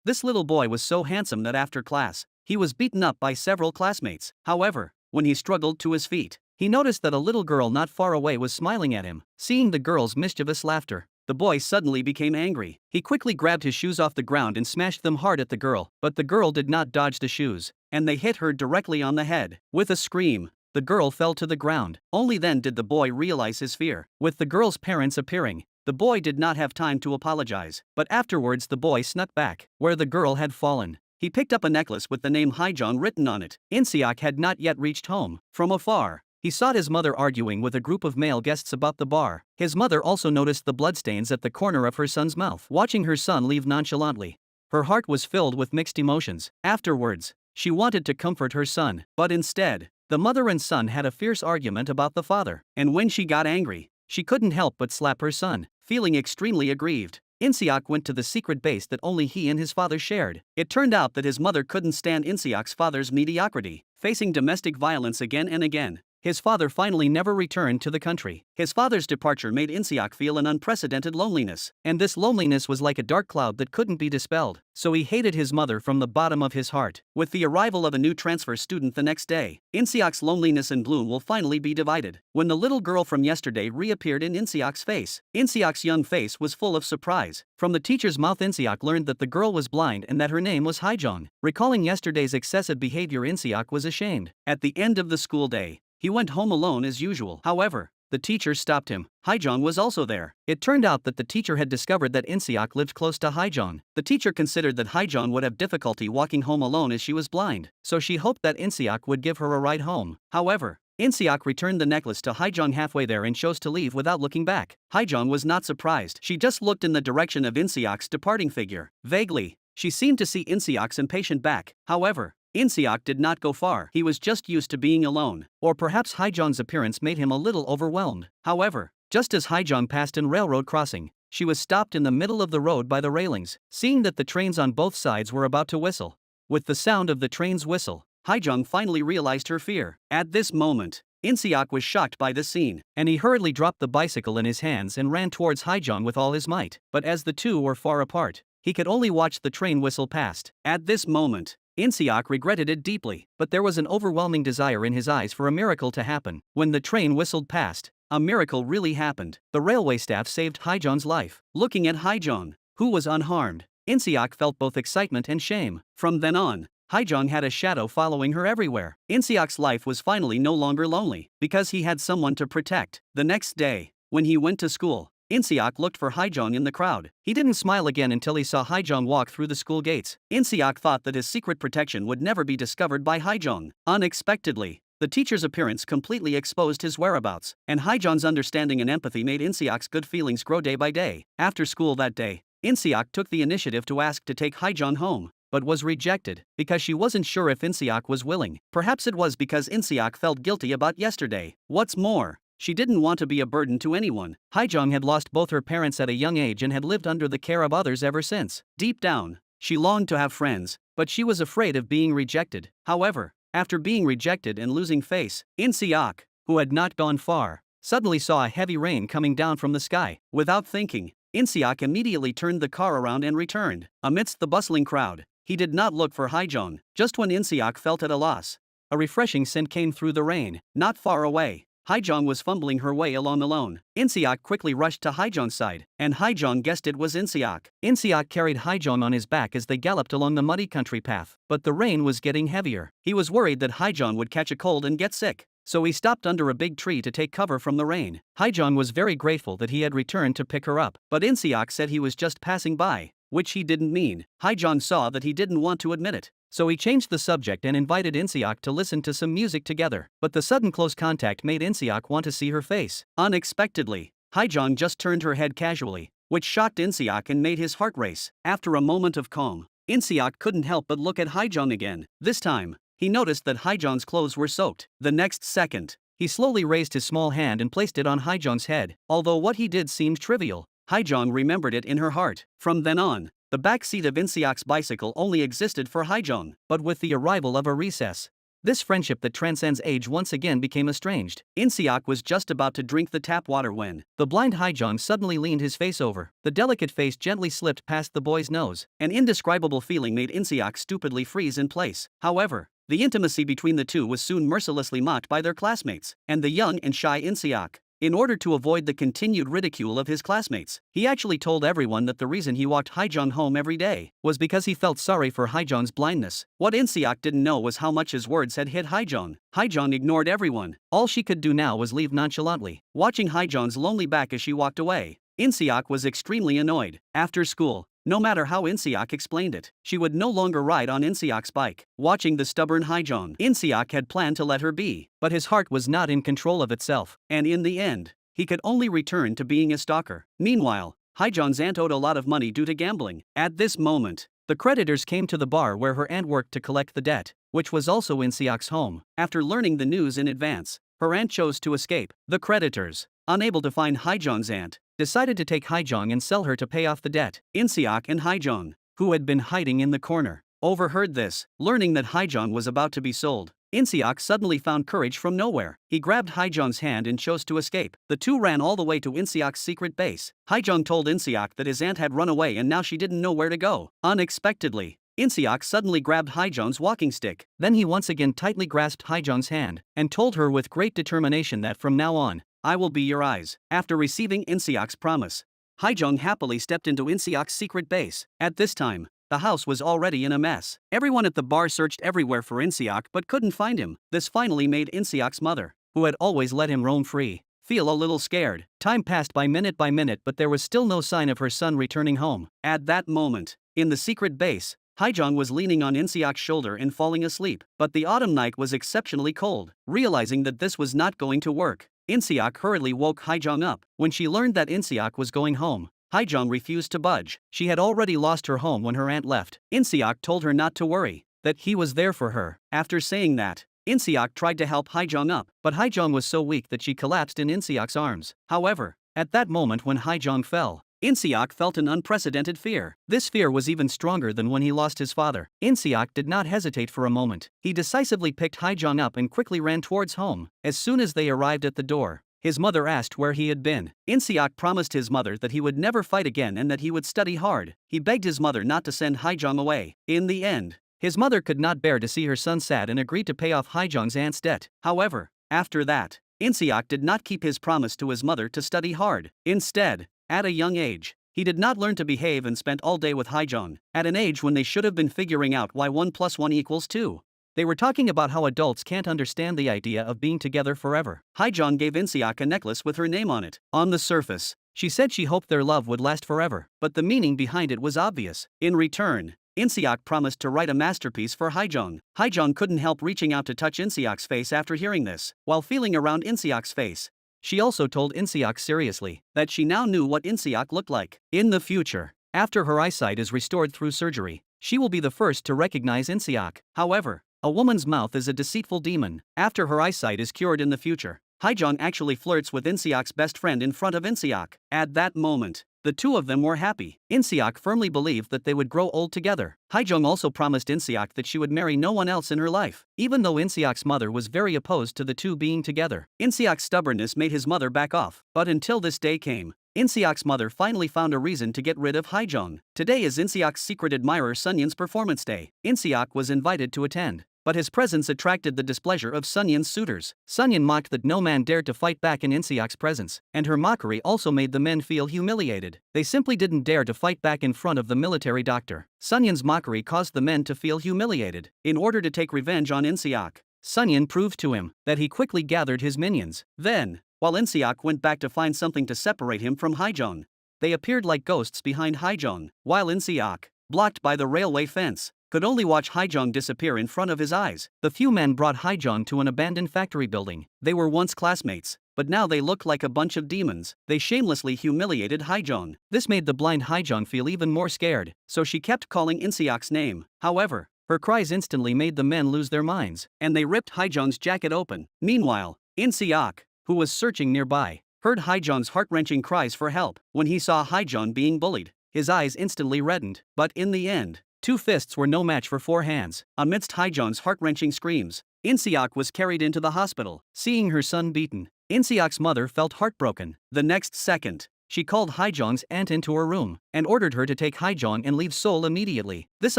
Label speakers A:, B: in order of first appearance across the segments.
A: This little boy was so handsome that after class, he was beaten up by several classmates. However, when he struggled to his feet, he noticed that a little girl not far away was smiling at him. Seeing the girl's mischievous laughter, the boy suddenly became angry. He quickly grabbed his shoes off the ground and smashed them hard at the girl, but the girl did not dodge the shoes, and they hit her directly on the head. With a scream, the girl fell to the ground. Only then did the boy realize his fear. With the girl's parents appearing, the boy did not have time to apologize, but afterwards the boy snuck back where the girl had fallen. He picked up a necklace with the name Haijong written on it. Insiak had not yet reached home. From afar, he saw his mother arguing with a group of male guests about the bar. His mother also noticed the bloodstains at the corner of her son's mouth. Watching her son leave nonchalantly, her heart was filled with mixed emotions. Afterwards, she wanted to comfort her son, but instead, the mother and son had a fierce argument about the father, and when she got angry, she couldn't help but slap her son. Feeling extremely aggrieved, Insiak went to the secret base that only he and his father shared. It turned out that his mother couldn't stand Insiak's father's mediocrity. Facing domestic violence again and again, his father finally never returned to the country. His father's departure made Insiak feel an unprecedented loneliness, and this loneliness was like a dark cloud that couldn't be dispelled. So he hated his mother from the bottom of his heart. With the arrival of a new transfer student the next day, Insiak's loneliness and gloom will finally be divided. When the little girl from yesterday reappeared in Insiak's face, Insiak's young face was full of surprise. From the teacher's mouth, Insiak learned that the girl was blind and that her name was Haijong. Recalling yesterday's excessive behavior, Insiak was ashamed. At the end of the school day, he went home alone as usual. However, the teacher stopped him. Haijong was also there. It turned out that the teacher had discovered that Insiak lived close to Haijong. The teacher considered that Haijong would have difficulty walking home alone as she was blind, so she hoped that Insiak would give her a ride home. However, Insiak returned the necklace to Haijong halfway there and chose to leave without looking back. Haijong was not surprised. She just looked in the direction of Insiak's departing figure. Vaguely, she seemed to see Insiak's impatient back. However, Insiak did not go far. He was just used to being alone. Or perhaps Haijong's appearance made him a little overwhelmed. However, just as Haijong passed a railroad crossing, she was stopped in the middle of the road by the railings, seeing that the trains on both sides were about to whistle. With the sound of the train's whistle, Haijong finally realized her fear. At this moment, Insiak was shocked by the scene, and he hurriedly dropped the bicycle in his hands and ran towards Haijong with all his might. But as the two were far apart, he could only watch the train whistle past. At this moment, Insiak regretted it deeply, but there was an overwhelming desire in his eyes for a miracle to happen. When the train whistled past, a miracle really happened. The railway staff saved Haijong's life. Looking at Haijong, who was unharmed, Insiak felt both excitement and shame. From then on, Haijong had a shadow following her everywhere. Insiak's life was finally no longer lonely, because he had someone to protect. The next day, when he went to school, Insiak looked for Haijong in the crowd. He didn't smile again until he saw Haijong walk through the school gates. Insiak thought that his secret protection would never be discovered by Haijong. Unexpectedly, the teacher's appearance completely exposed his whereabouts, and Haijong's understanding and empathy made Insiak's good feelings grow day by day. After school that day, Insiak took the initiative to ask to take Haijong home, but was rejected because she wasn't sure if Insiak was willing. Perhaps it was because Insiak felt guilty about yesterday. What's more, she didn't want to be a burden to anyone. Haijong had lost both her parents at a young age and had lived under the care of others ever since. Deep down, she longed to have friends, but she was afraid of being rejected. However, after being rejected and losing face, Insiak, who had not gone far, suddenly saw a heavy rain coming down from the sky. Without thinking, Insiak immediately turned the car around and returned. Amidst the bustling crowd, he did not look for Haijong. Just when Insiak felt at a loss, a refreshing scent came through the rain. Not far away, Haijong was fumbling her way along alone. Insiak quickly rushed to Haijong's side, and Haijong guessed it was Insiak. Insiak carried Haijong on his back as they galloped along the muddy country path, but the rain was getting heavier. He was worried that Haijong would catch a cold and get sick, so he stopped under a big tree to take cover from the rain. Haijong was very grateful that he had returned to pick her up, but Insiak said he was just passing by, which he didn't mean. Haijong saw that he didn't want to admit it, so he changed the subject and invited Insiak to listen to some music together. But the sudden close contact made Insiak want to see her face. Unexpectedly, Haijong just turned her head casually, which shocked Insiak and made his heart race. After a moment of calm, Insiak couldn't help but look at Haijong again. This time, he noticed that Haijong's clothes were soaked. The next second, he slowly raised his small hand and placed it on Haijong's head. Although what he did seemed trivial, Haijong remembered it in her heart. From then on, the back seat of Insiak's bicycle only existed for Haijong. But with the arrival of a recess, This friendship that transcends age once again became estranged. In-seok was just about to drink the tap water when the blind Haejong suddenly leaned his face over. The delicate face gently slipped past the boy's nose. An indescribable feeling made In-seok stupidly freeze in place. However, the intimacy between the two was soon mercilessly mocked by their classmates, and the young and shy In-seok, in order to avoid the continued ridicule of his classmates, he actually told everyone that the reason he walked Haejong home every day was because he felt sorry for Haejong's blindness. What In-seok didn't know was how much his words had hit Haejong. Haejong ignored everyone. All she could do now was leave nonchalantly, watching Haejong's lonely back as she walked away. In-seok was extremely annoyed. After school, no matter how In-seok explained it, she would no longer ride on In-seok's bike. Watching the stubborn Haejong, In-seok had planned to let her be, but his heart was not in control of itself, and in the end, he could only return to being a stalker. Meanwhile, Haejong's aunt owed a lot of money due to gambling. At this moment, the creditors came to the bar where her aunt worked to collect the debt, which was also In-seok's home. After learning the news in advance, her aunt chose to escape. The creditors, unable to find Haejong's aunt, decided to take Haejong and sell her to pay off the debt. In-seok and Haejong, who had been hiding in the corner, overheard this. Learning that Haejong was about to be sold, In-seok suddenly found courage from nowhere. He grabbed Haejong's hand and chose to escape. The two ran all the way to In-seok's secret base. Haejong told In-seok that his aunt had run away and now she didn't know where to go. Unexpectedly, In-seok suddenly grabbed Haejong's walking stick. Then he once again tightly grasped Haejong's hand and told her with great determination that from now on, I will be your eyes. After receiving In-seok's promise, Haejong happily stepped into In-seok's secret base. At this time, the house was already in a mess. Everyone at the bar searched everywhere for In-seok but couldn't find him. This finally made In-seok's mother, who had always let him roam free, feel a little scared. Time passed by minute but there was still no sign of her son returning home. At that moment, in the secret base, Haejong was leaning on In-seok's shoulder and falling asleep, but the autumn night was exceptionally cold. Realizing that this was not going to work, In-seok hurriedly woke Haejong up. When she learned that In-seok was going home, Haejong refused to budge. She had already lost her home when her aunt left. In-seok told her not to worry, that he was there for her. After saying that, In-seok tried to help Haejong up, but Haejong was so weak that she collapsed in In-seok's arms. However, at that moment when Haejong fell, In-seok felt an unprecedented fear. This fear was even stronger than when he lost his father. In-seok did not hesitate for a moment. He decisively picked Haejong up and quickly ran towards home. As soon as they arrived at the door, his mother asked where he had been. In-seok promised his mother that he would never fight again and that he would study hard. He begged his mother not to send Haejong away. In the end, his mother could not bear to see her son sad and agreed to pay off Haejong's aunt's debt. However, after that, In-seok did not keep his promise to his mother to study hard. Instead, at a young age, he did not learn to behave and spent all day with Haejong, at an age when they should have been figuring out why 1 + 1 = 2. They were talking about how adults can't understand the idea of being together forever. Haejong gave In-seok a necklace with her name on it. On the surface, she said she hoped their love would last forever, but the meaning behind it was obvious. In return, In-seok promised to write a masterpiece for Haejong. Haejong couldn't help reaching out to touch In-seok's face after hearing this. While feeling around In-seok's face, she also told In-seok seriously that she now knew what In-seok looked like. In the future, after her eyesight is restored through surgery, she will be the first to recognize In-seok. However, a woman's mouth is a deceitful demon. After her eyesight is cured in the future, Haejong actually flirts with In-seok's best friend in front of In-seok. At that moment, the two of them were happy. In-seok firmly believed that they would grow old together. Haejong also promised In-seok that she would marry no one else in her life, even though In-seok's mother was very opposed to the two being together. In-seok's stubbornness made his mother back off, but until this day came, In-seok's mother finally found a reason to get rid of Haejong. Today is In-seok's secret admirer Sunyeon's performance day. In-seok was invited to attend, but his presence attracted the displeasure of Sunyeon's suitors. Sunyeon mocked that no man dared to fight back in In-seok's presence, and her mockery also made the men feel humiliated. They simply didn't dare to fight back in front of the military doctor. Sunyeon's mockery caused the men to feel humiliated. In order to take revenge on In-seok, Sunyeon proved to him that he quickly gathered his minions. Then, while In-seok went back to find something to separate him from Haejong, they appeared like ghosts behind Haejong, while In-seok, blocked by the railway fence, could only watch Haejong disappear in front of his eyes. The few men brought Haejong to an abandoned factory building. They were once classmates, but now they looked like a bunch of demons. They shamelessly humiliated Haejong. This made the blind Haejong feel even more scared, so she kept calling In-seok's name. However, her cries instantly made the men lose their minds, and they ripped Haejong's jacket open. Meanwhile, In-seok, who was searching nearby, heard Haejong's heart-wrenching cries for help. When he saw Haejong being bullied, his eyes instantly reddened. But in the end, 2 fists were no match for 4 hands. Amidst Haejong's heart-wrenching screams, In-seok was carried into the hospital. Seeing her son beaten, In-seok's mother felt heartbroken. The next second, she called Haejong's aunt into her room and ordered her to take Haejong and leave Seoul immediately. This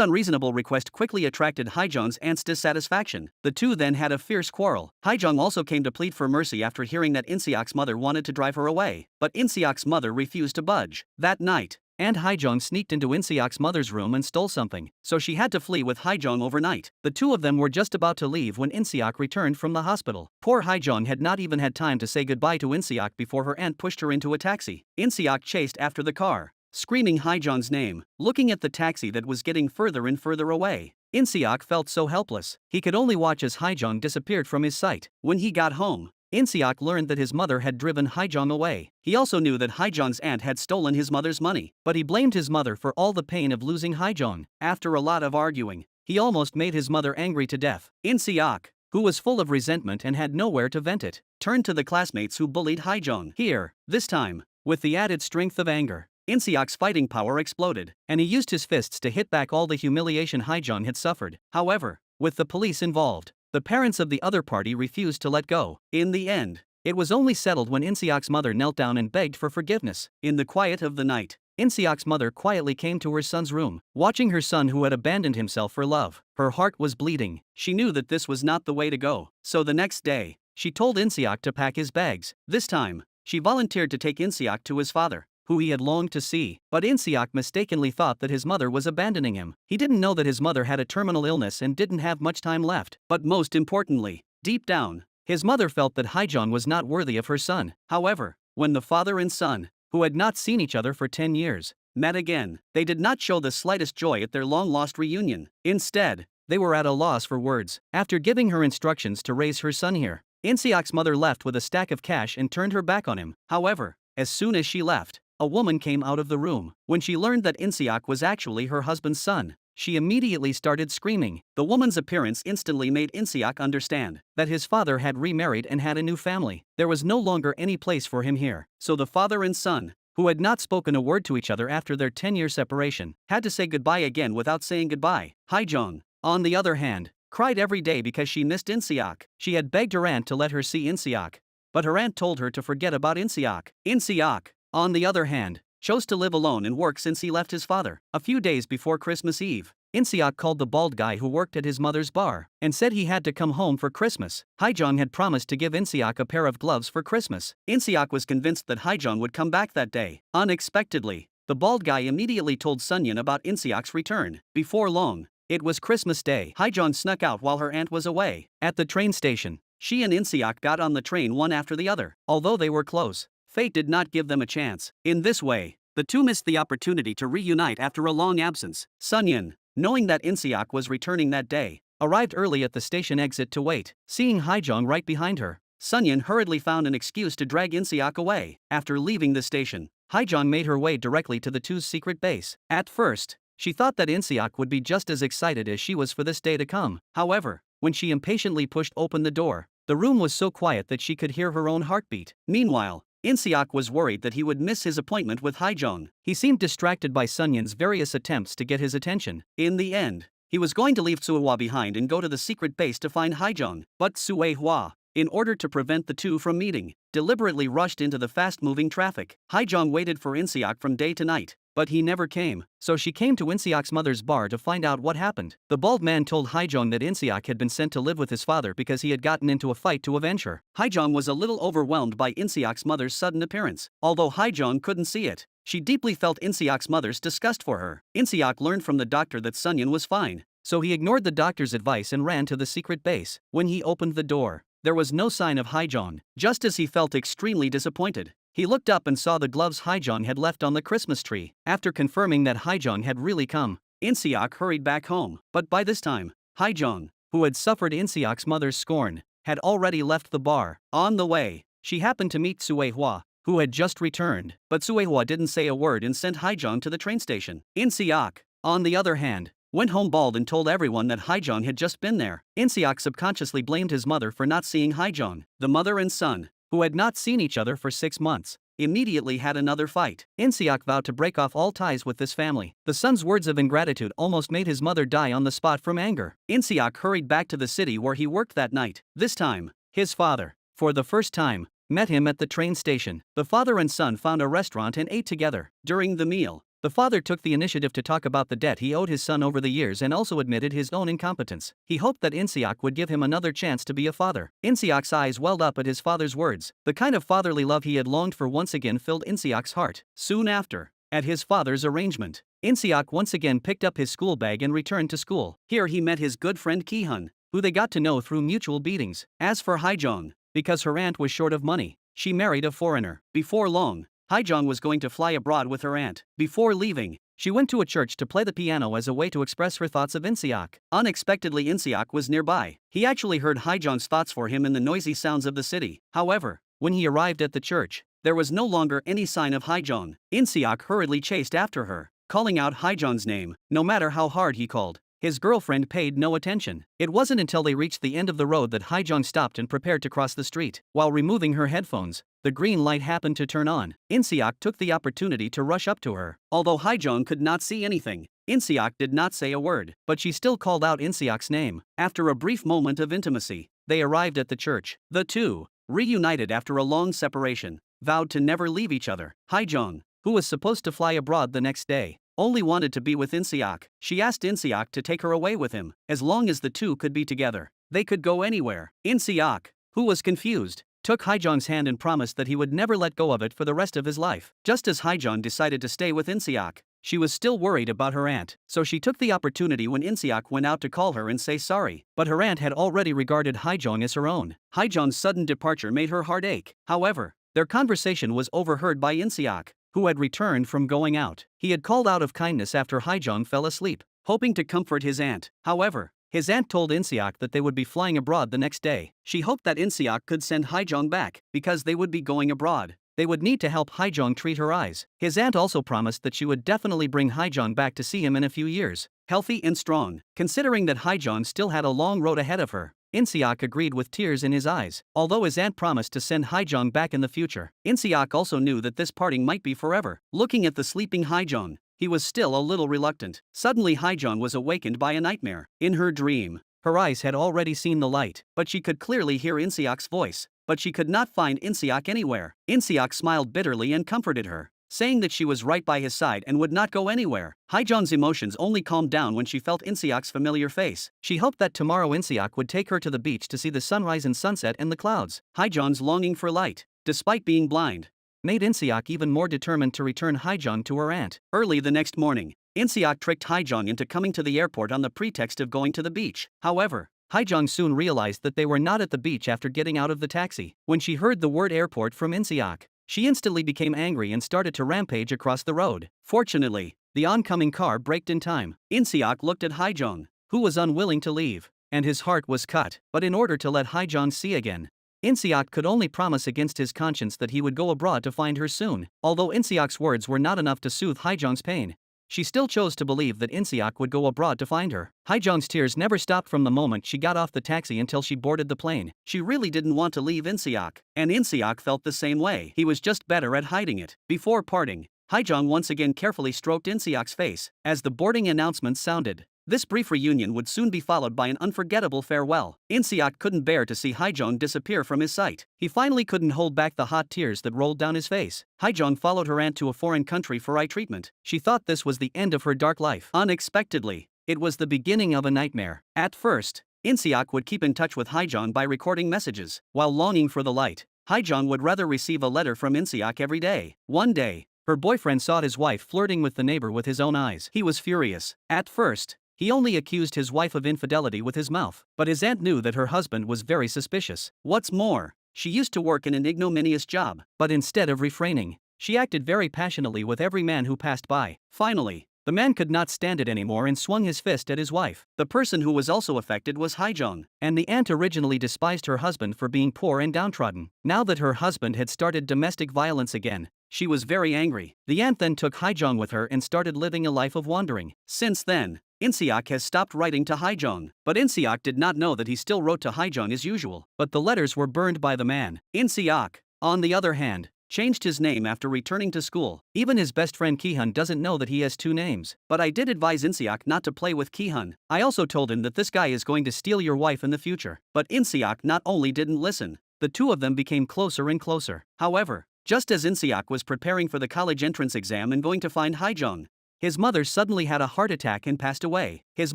A: unreasonable request quickly attracted Haejong's aunt's dissatisfaction. The two then had a fierce quarrel. Haejong also came to plead for mercy after hearing that In-seok's mother wanted to drive her away, but In-seok's mother refused to budge. That night, and Haejong sneaked into In-seok's mother's room and stole something, so she had to flee with Haejong overnight. The two of them were just about to leave when In-seok returned from the hospital. Poor Haejong had not even had time to say goodbye to In-seok before her aunt pushed her into a taxi. In-seok chased after the car, screaming Haejong's name, looking at the taxi that was getting further and further away. In-seok felt so helpless. He could only watch as Haejong disappeared from his sight. When he got home, In-seok learned that his mother had driven Haejong away. He also knew that Haejong's aunt had stolen his mother's money, but he blamed his mother for all the pain of losing Haejong. After a lot of arguing, he almost made his mother angry to death. In-seok, who was full of resentment and had nowhere to vent it, turned to the classmates who bullied Haejong. Here, this time, with the added strength of anger, In-seok's fighting power exploded, and he used his fists to hit back all the humiliation Haejong had suffered. However, with the police involved, the parents of the other party refused to let go. In the end, it was only settled when In-seok's mother knelt down and begged for forgiveness. In the quiet of the night, In-seok's mother quietly came to her son's room, watching her son who had abandoned himself for love. Her heart was bleeding. She knew that this was not the way to go. So the next day, she told In-seok to pack his bags. This time, she volunteered to take In-seok to his father, who he had longed to see, but In-seok mistakenly thought that his mother was abandoning him. He didn't know that his mother had a terminal illness and didn't have much time left. But most importantly, deep down, his mother felt that Haejong was not worthy of her son. However, when the father and son, who had not seen each other for 10 years, met again, they did not show the slightest joy at their long-lost reunion. Instead, they were at a loss for words. After giving her instructions to raise her son here, In-seok's mother left with a stack of cash and turned her back on him. However, as soon as she left, a woman came out of the room. When she learned that In-seok was actually her husband's son, she immediately started screaming. The woman's appearance instantly made In-seok understand that his father had remarried and had a new family. There was no longer any place for him here. So the father and son, who had not spoken a word to each other after their 10-year separation, had to say goodbye again without saying goodbye. Haejong, on the other hand, cried every day because she missed In-seok. She had begged her aunt to let her see In-seok, but her aunt told her to forget about In-seok. In-seok, on the other hand, chose to live alone and work since he left his father. A few days before Christmas Eve, In-seok called the bald guy who worked at his mother's bar and said he had to come home for Christmas. Haejong had promised to give In-seok a pair of gloves for Christmas. In-seok was convinced that Haejong would come back that day. Unexpectedly, the bald guy immediately told Sunyeon about In-seok's return. Before long, it was Christmas Day. Haejong snuck out while her aunt was away. At the train station, she and In-seok got on the train one after the other. Although they were close, fate did not give them a chance. In this way, the two missed the opportunity to reunite after a long absence. Sunyeon, knowing that In-seok was returning that day, arrived early at the station exit to wait. Seeing Haejong right behind her, Sunyeon hurriedly found an excuse to drag In-seok away. After leaving the station, Haejong made her way directly to the two's secret base. At first, she thought that In-seok would be just as excited as she was for this day to come. However, when she impatiently pushed open the door, the room was so quiet that she could hear her own heartbeat. Meanwhile, In-seok was worried that he would miss his appointment with Haejong. He seemed distracted by Sunyeon's various attempts to get his attention. In the end, he was going to leave Suehwa behind and go to the secret base to find Haejong, but Suehwa, in order to prevent the two from meeting, deliberately rushed into the fast-moving traffic. Haejong waited for In-seok from day to night, but he never came, so she came to In-seok's mother's bar to find out what happened. The bald man told Haejong that In-seok had been sent to live with his father because he had gotten into a fight to avenge her. Haejong was a little overwhelmed by In-seok's mother's sudden appearance. Although Haejong couldn't see it, she deeply felt In-seok's mother's disgust for her. In-seok learned from the doctor that Sunyeon was fine, so he ignored the doctor's advice and ran to the secret base. When he opened the door, there was no sign of Haejong. Just as he felt extremely disappointed, he looked up and saw the gloves Haejong had left on the Christmas tree. After confirming that Haejong had really come, In-seok hurried back home. But by this time, Haejong, who had suffered In-seok's mother's scorn, had already left the bar. On the way, she happened to meet Suehwa, who had just returned, but Suehwa didn't say a word and sent Haejong to the train station. In-seok, on the other hand, went home bald and told everyone that Haejong had just been there. In-seok subconsciously blamed his mother for not seeing Haejong. The mother and son, who had not seen each other for 6 months, immediately had another fight. Insiak vowed to break off all ties with this family. The son's words of ingratitude almost made his mother die on the spot from anger. Insiak hurried back to the city where he worked that night. This time, his father, for the first time, met him at the train station. The father and son found a restaurant and ate together. During the meal, the father took the initiative to talk about the debt he owed his son over the years and also admitted his own incompetence. He hoped that Insiak would give him another chance to be a father. Insiak's eyes welled up at his father's words. The kind of fatherly love he had longed for once again filled Insiak's heart. Soon after, at his father's arrangement, Insiak once again picked up his school bag and returned to school. Here he met his good friend Kihun, who they got to know through mutual beatings. As for Haijong, because her aunt was short of money, she married a foreigner. Before long, Haijong was going to fly abroad with her aunt. Before leaving, she went to a church to play the piano as a way to express her thoughts of Insiak. Unexpectedly, Insiak was nearby. He actually heard Haijong's thoughts for him in the noisy sounds of the city. However, when he arrived at the church, there was no longer any sign of Haijong. Insiak hurriedly chased after her, calling out Haijong's name. No matter how hard he called, his girlfriend paid no attention. It wasn't until they reached the end of the road that Haijong stopped and prepared to cross the street. While removing her headphones, the green light happened to turn on. Insiak took the opportunity to rush up to her. Although Haijong could not see anything, Insiak did not say a word, but she still called out Insiak's name. After a brief moment of intimacy, they arrived at the church. The two, reunited after a long separation, vowed to never leave each other. Haijong, who was supposed to fly abroad the next day, only wanted to be with Insiak. She asked Insiak to take her away with him. As long as the two could be together, they could go anywhere. Insiak, who was confused, took Haijong's hand and promised that he would never let go of it for the rest of his life. Just as Haijong decided to stay with Insiak, she was still worried about her aunt, so she took the opportunity when Insiak went out to call her and say sorry. But her aunt had already regarded Haijong as her own. Haijong's sudden departure made her heart ache. However, their conversation was overheard by Insiak, who had returned from going out. He had called out of kindness after Haijong fell asleep, hoping to comfort his aunt. However, his aunt told Insiak that they would be flying abroad the next day. She hoped that Insiak could send Haijong back, because they would be going abroad. They would need to help Haijong treat her eyes. His aunt also promised that she would definitely bring Haijong back to see him in a few years, healthy and strong. Considering that Haijong still had a long road ahead of her, Insiak agreed with tears in his eyes. Although his aunt promised to send Haijong back in the future, Insiak also knew that this parting might be forever. Looking at the sleeping Haijong, he was still a little reluctant. Suddenly Haijong was awakened by a nightmare. In her dream, her eyes had already seen the light, but she could clearly hear Insiak's voice. But she could not find Insiak anywhere. Insiak smiled bitterly and comforted her, saying that she was right by his side and would not go anywhere. Haijong's emotions only calmed down when she felt Insiak's familiar face. She hoped that tomorrow Insiak would take her to the beach to see the sunrise and sunset in the clouds. Haijong's longing for light, despite being blind, made Insiak even more determined to return Haijong to her aunt. Early the next morning, Insiak tricked Haijong into coming to the airport on the pretext of going to the beach. However, Haijong soon realized that they were not at the beach after getting out of the taxi. When she heard the word airport from Insiak, she instantly became angry and started to rampage across the road. Fortunately, the oncoming car braked in time. Insiak looked at Haijong, who was unwilling to leave, and his heart was cut. But in order to let Haijong see again, Insiak could only promise against his conscience that he would go abroad to find her soon. Although Insiak's words were not enough to soothe Haijong's pain, she still chose to believe that Insiak would go abroad to find her. Haijong's tears never stopped from the moment she got off the taxi until she boarded the plane. She really didn't want to leave Insiak, and Insiak felt the same way. He was just better at hiding it. Before parting, Haijong once again carefully stroked Insiak's face. As the boarding announcement sounded, this brief reunion would soon be followed by an unforgettable farewell. Insiak couldn't bear to see Haijong disappear from his sight. He finally couldn't hold back the hot tears that rolled down his face. Haijong followed her aunt to a foreign country for eye treatment. She thought this was the end of her dark life. Unexpectedly, it was the beginning of a nightmare. At first, Insiak would keep in touch with Haijong by recording messages. While longing for the light, Haijong would rather receive a letter from Insiak every day. One day, her boyfriend saw his wife flirting with the neighbor with his own eyes. He was furious. At first, he only accused his wife of infidelity with his mouth, but his aunt knew that her husband was very suspicious. What's more, she used to work in an ignominious job, but instead of refraining, she acted very passionately with every man who passed by. Finally, the man could not stand it anymore and swung his fist at his wife. The person who was also affected was Haijong, and the aunt originally despised her husband for being poor and downtrodden. Now that her husband had started domestic violence again, she was very angry. The aunt then took Haijong with her and started living a life of wandering. Since then, Insiak has stopped writing to Haijong, but Insiak did not know that he still wrote to Haijong as usual. But the letters were burned by the man. Insiak, on the other hand, changed his name after returning to school. Even his best friend Kihyun doesn't know that he has two names. But I did advise Inseok not to play with Kihyun. I also told him that this guy is going to steal your wife in the future. But Inseok not only didn't listen, the two of them became closer and closer. However, just as Inseok was preparing for the college entrance exam and going to find Haijong, his mother suddenly had a heart attack and passed away. His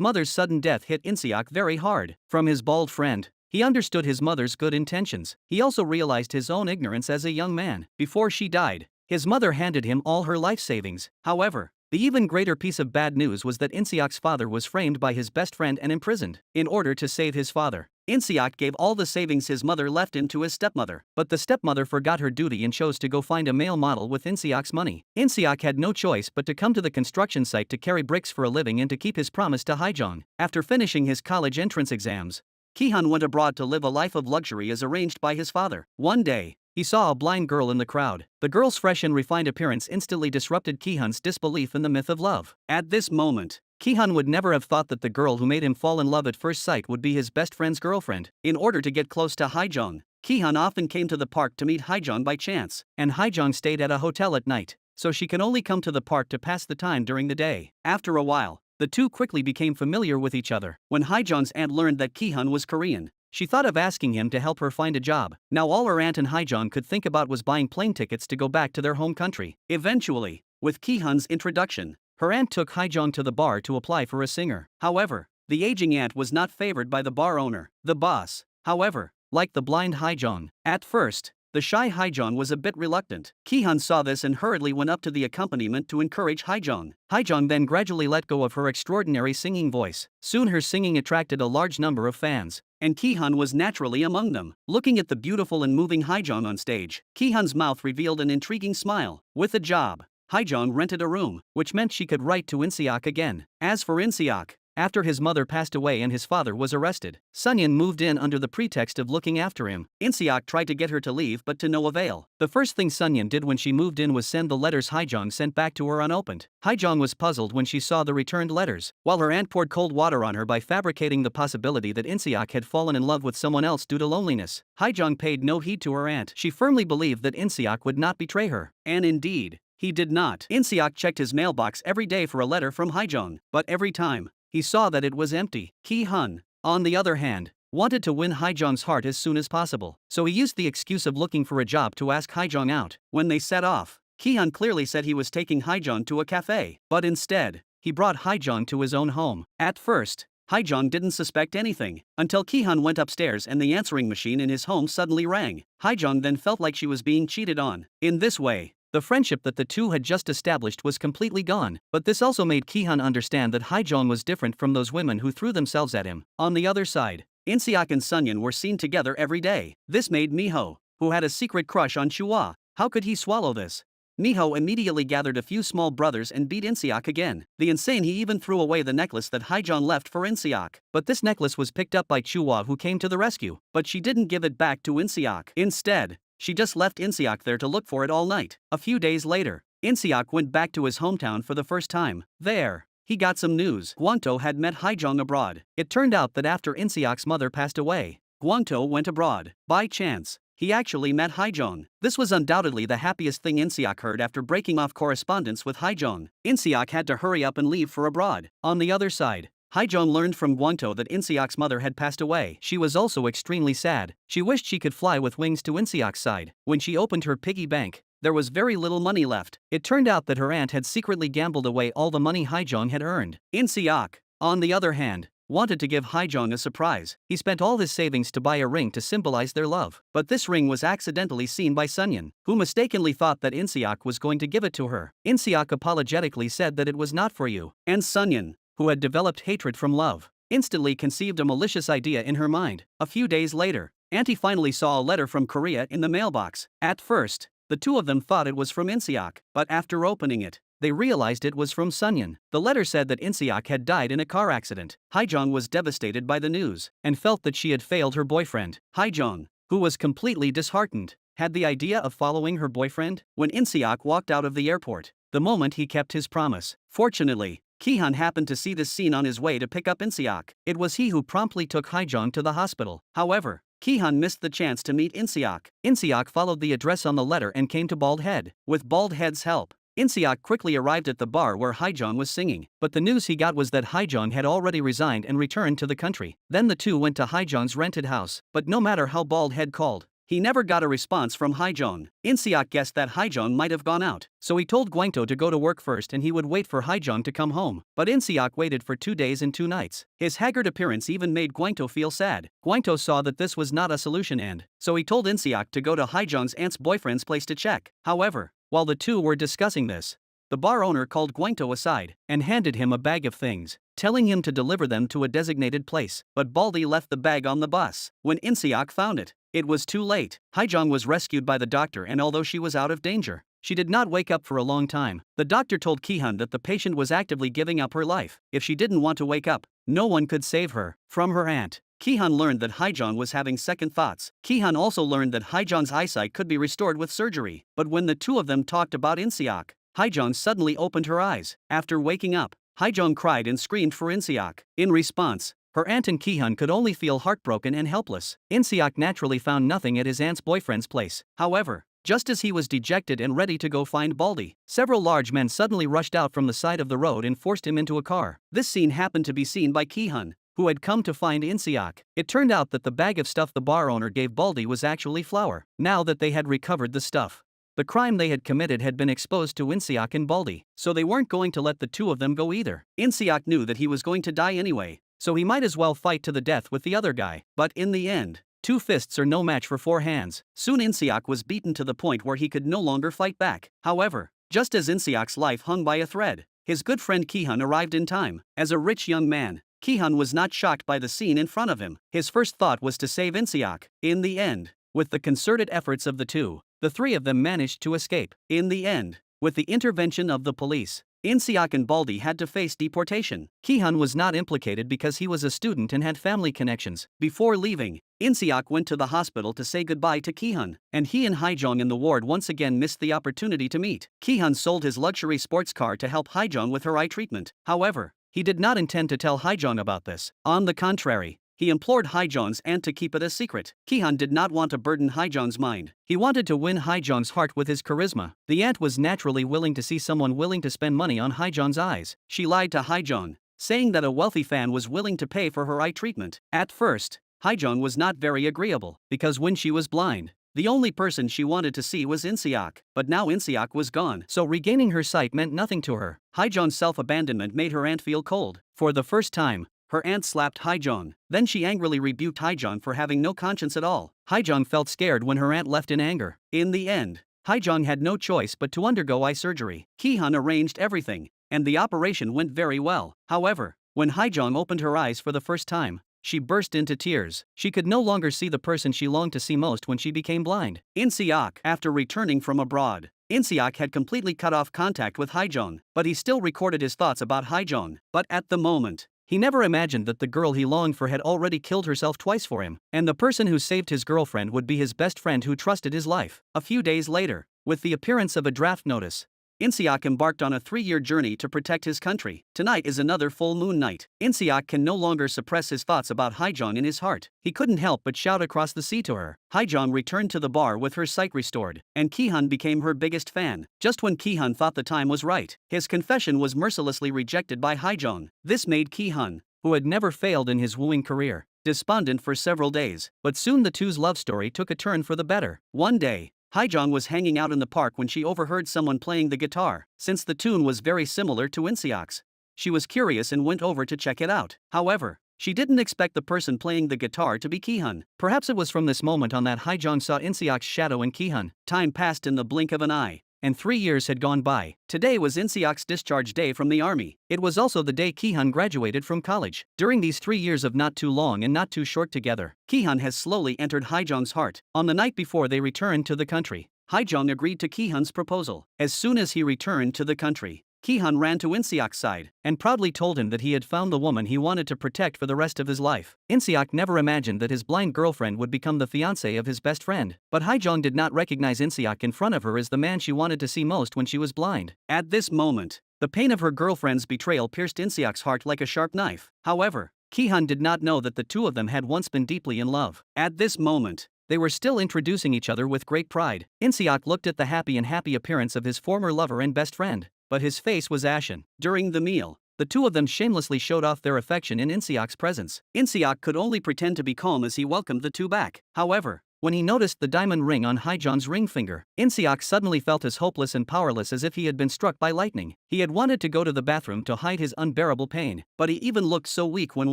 A: mother's sudden death hit Inseok very hard. From his bald friend, he understood his mother's good intentions. He also realized his own ignorance as a young man. Before she died, his mother handed him all her life savings. However, the even greater piece of bad news was that Inseok's father was framed by his best friend and imprisoned. In order to save his father, Inseok gave all the savings his mother left him to his stepmother. But the stepmother forgot her duty and chose to go find a male model with Inseok's money. Inseok had no choice but to come to the construction site to carry bricks for a living and to keep his promise to Haijong. After finishing his college entrance exams, Kihyun went abroad to live a life of luxury as arranged by his father. One day, he saw a blind girl in the crowd. The girl's fresh and refined appearance instantly disrupted Kihyun's disbelief in the myth of love. At this moment, Kihyun would never have thought that the girl who made him fall in love at first sight would be his best friend's girlfriend. In order to get close to Haijong, Kihyun often came to the park to meet Haijong by chance, and Haijong stayed at a hotel at night, so she can only come to the park to pass the time during the day. After a while, the two quickly became familiar with each other. When Haijong's aunt learned that Kihyun was Korean, she thought of asking him to help her find a job. Now all her aunt and Haijong could think about was buying plane tickets to go back to their home country. Eventually, with Kihyun's introduction, her aunt took Haijong to the bar to apply for a singer. However, the aging aunt was not favored by the bar owner, the boss. However, like the blind Haijong, at first, the shy Haijong was a bit reluctant. Kihyun saw this and hurriedly went up to the accompaniment to encourage Haijong. Haijong then gradually let go of her extraordinary singing voice. Soon her singing attracted a large number of fans, and Kihyun was naturally among them. Looking at the beautiful and moving Haijong on stage, Kihyun's mouth revealed an intriguing smile. With a job, Haijong rented a room, which meant she could write to Inseok again. As for Inseok, after his mother passed away and his father was arrested, Sunyeon moved in under the pretext of looking after him. Inseok tried to get her to leave but to no avail. The first thing Sunyeon did when she moved in was send the letters Haijong sent back to her unopened. Haijong was puzzled when she saw the returned letters, while her aunt poured cold water on her by fabricating the possibility that Inseok had fallen in love with someone else due to loneliness. Haijong paid no heed to her aunt. She firmly believed that Inseok would not betray her. And indeed, he did not. Inseok checked his mailbox every day for a letter from Haijong, but every time, he saw that it was empty. Kihyun, on the other hand, wanted to win Haijong's heart as soon as possible, so he used the excuse of looking for a job to ask Haijong out. When they set off, Kihyun clearly said he was taking Haijong to a cafe, but instead, he brought Haijong to his own home. At first, Haijong didn't suspect anything, until Kihyun went upstairs and the answering machine in his home suddenly rang. Haijong then felt like she was being cheated on. In this way, the friendship that the two had just established was completely gone, but this also made Kihyun understand that Haijong was different from those women who threw themselves at him. On the other side, Inseok and Sunyeon were seen together every day. This made Miho, who had a secret crush on Chua. How could he swallow this? Miho immediately gathered a few small brothers and beat Inseok again. The insane he even threw away the necklace that Haijong left for Inseok. But this necklace was picked up by Chua, who came to the rescue, but she didn't give it back to Inseok. Instead, she just left Inseok there to look for it all night. A few days later, Inseok went back to his hometown for the first time. There, he got some news. Gwangto had met Haijong abroad. It turned out that after Inseok's mother passed away, Gwangto went abroad. By chance, he actually met Haijong. This was undoubtedly the happiest thing Inseok heard after breaking off correspondence with Haijong. Inseok had to hurry up and leave for abroad. On the other side, Haijong learned from Gwangto that Inseok's mother had passed away. She was also extremely sad. She wished she could fly with wings to Inseok's side. When she opened her piggy bank, there was very little money left. It turned out that her aunt had secretly gambled away all the money Haijong had earned. Inseok, on the other hand, wanted to give Haijong a surprise. He spent all his savings to buy a ring to symbolize their love. But this ring was accidentally seen by Sunyeon, who mistakenly thought that Inseok was going to give it to her. Inseok apologetically said that it was not for you. And Sunyeon, who had developed hatred from love, instantly conceived a malicious idea in her mind. A few days later, Auntie finally saw a letter from Korea in the mailbox. At first, the two of them thought it was from Inseok, but after opening it, they realized it was from Sunyeon. The letter said that Inseok had died in a car accident. Haijong was devastated by the news, and felt that she had failed her boyfriend. Haijong, who was completely disheartened, had the idea of following her boyfriend when Inseok walked out of the airport, the moment he kept his promise. Fortunately, Kihyun happened to see this scene on his way to pick up Inseok. It was he who promptly took Haijong to the hospital. However, Ki-hun missed the chance to meet Inseok. Inseok followed the address on the letter and came to Bald Head. With Bald Head's help, Inseok quickly arrived at the bar where Haejong was singing, but the news he got was that Haejong had already resigned and returned to the country. Then the two went to Haejong's rented house, but no matter how Bald Head called, he never got a response from Haejong. Inseok guessed that Haejong might have gone out, so he told Gwangto to go to work first and he would wait for Haejong to come home. But Inseok waited for 2 days and 2 nights. His haggard appearance even made Gwangto feel sad. Gwangto saw that this was not a solution and so he told Inseok to go to Haejong's aunt's boyfriend's place to check. However, while the two were discussing this, the bar owner called Gwangto aside and handed him a bag of things, telling him to deliver them to a designated place. But Baldy left the bag on the bus. When Inseok found it, it was too late. Haejong was rescued by the doctor, and although she was out of danger, she did not wake up for a long time. The doctor told Ki-hun that the patient was actively giving up her life. If she didn't want to wake up, no one could save her. From her aunt, Ki-hun learned that Haejong was having second thoughts. Ki-hun also learned that Haejong's eyesight could be restored with surgery. But when the two of them talked about Inseok, Haejong suddenly opened her eyes. After waking up, Haejong cried and screamed for Inseok. In response, her aunt and Ki-hun could only feel heartbroken and helpless. Inseok naturally found nothing at his aunt's boyfriend's place. However, just as he was dejected and ready to go find Baldy, several large men suddenly rushed out from the side of the road and forced him into a car. This scene happened to be seen by Ki-hun, who had come to find Inseok. It turned out that the bag of stuff the bar owner gave Baldy was actually flour. Now that they had recovered the stuff, the crime they had committed had been exposed to Inseok and Baldy, so they weren't going to let the two of them go either. Inseok knew that he was going to die anyway, so he might as well fight to the death with the other guy. But in the end, 2 fists are no match for 4 hands. Soon Inseok was beaten to the point where he could no longer fight back. However, just as Inseok's life hung by a thread, his good friend Ki-hun arrived in time. As a rich young man, Ki-hun was not shocked by the scene in front of him. His first thought was to save Inseok. In the end, with the concerted efforts of the two, the 3 of them managed to escape. In the end, with the intervention of the police, Inseok and Baldy had to face deportation. Ki-hun was not implicated because he was a student and had family connections. Before leaving, Inseok went to the hospital to say goodbye to Ki-hun, and he and Haejong in the ward once again missed the opportunity to meet. Ki-hun sold his luxury sports car to help Haejong with her eye treatment. However, he did not intend to tell Haejong about this. On the contrary, he implored Haejong's aunt to keep it a secret. Ki-hun did not want to burden Haejong's mind. He wanted to win Haejong's heart with his charisma. The aunt was naturally willing to see someone willing to spend money on Haejong's eyes. She lied to Haejong, saying that a wealthy fan was willing to pay for her eye treatment. At first, Haejong was not very agreeable, because when she was blind, the only person she wanted to see was Inseok. But now Inseok was gone, so regaining her sight meant nothing to her. Haejong's self-abandonment made her aunt feel cold. For the first time, her aunt slapped Haejong. Then she angrily rebuked Haejong for having no conscience at all. Haejong felt scared when her aunt left in anger. In the end, Haejong had no choice but to undergo eye surgery. Ki-hun arranged everything, and the operation went very well. However, when Haejong opened her eyes for the first time, she burst into tears. She could no longer see the person she longed to see most when she became blind. Inseok, after returning from abroad, Inseok had completely cut off contact with Haejong, but he still recorded his thoughts about Haejong. But at the moment, he never imagined that the girl he longed for had already killed herself twice for him, and the person who saved his girlfriend would be his best friend who trusted his life. A few days later, with the appearance of a draft notice, Inseok embarked on a 3-year journey to protect his country. Tonight is another full moon night. Inseok can no longer suppress his thoughts about Haejong in his heart. He couldn't help but shout across the sea to her. Haejong returned to the bar with her sight restored, and Ki-hun became her biggest fan. Just when Ki-hun thought the time was right, his confession was mercilessly rejected by Haejong. This made Ki-hun, who had never failed in his wooing career, despondent for several days. But soon the two's love story took a turn for the better. One day, Haejong was hanging out in the park when she overheard someone playing the guitar. Since the tune was very similar to Inseok's, she was curious and went over to check it out. However, she didn't expect the person playing the guitar to be Ki-hun. Perhaps it was from this moment on that Haejong saw Inseok's shadow in Ki-hun. Time passed in the blink of an eye, and 3 years had gone by. Today was Inseok's discharge day from the army. It was also the day Ki-hun graduated from college. During these 3 years of not too long and not too short together, Ki-hun has slowly entered Haejong's heart. On the night before they returned to the country, Haejong agreed to Ki-hun's proposal. As soon as he returned to the country, Ki-hun ran to Inseok's side and proudly told him that he had found the woman he wanted to protect for the rest of his life. Inseok never imagined that his blind girlfriend would become the fiancée of his best friend, but Haejong did not recognize Inseok in front of her as the man she wanted to see most when she was blind. At this moment, the pain of her girlfriend's betrayal pierced Inseok's heart like a sharp knife. However, Ki-hun did not know that the two of them had once been deeply in love. At this moment, they were still introducing each other with great pride. In-seok looked at the happy appearance of his former lover and best friend, but his face was ashen. During the meal, the two of them shamelessly showed off their affection in In-seok's presence. In-seok could only pretend to be calm as he welcomed the two back. However, when he noticed the diamond ring on Haijong's ring finger, In-seok suddenly felt as hopeless and powerless as if he had been struck by lightning. He had wanted to go to the bathroom to hide his unbearable pain, but he even looked so weak when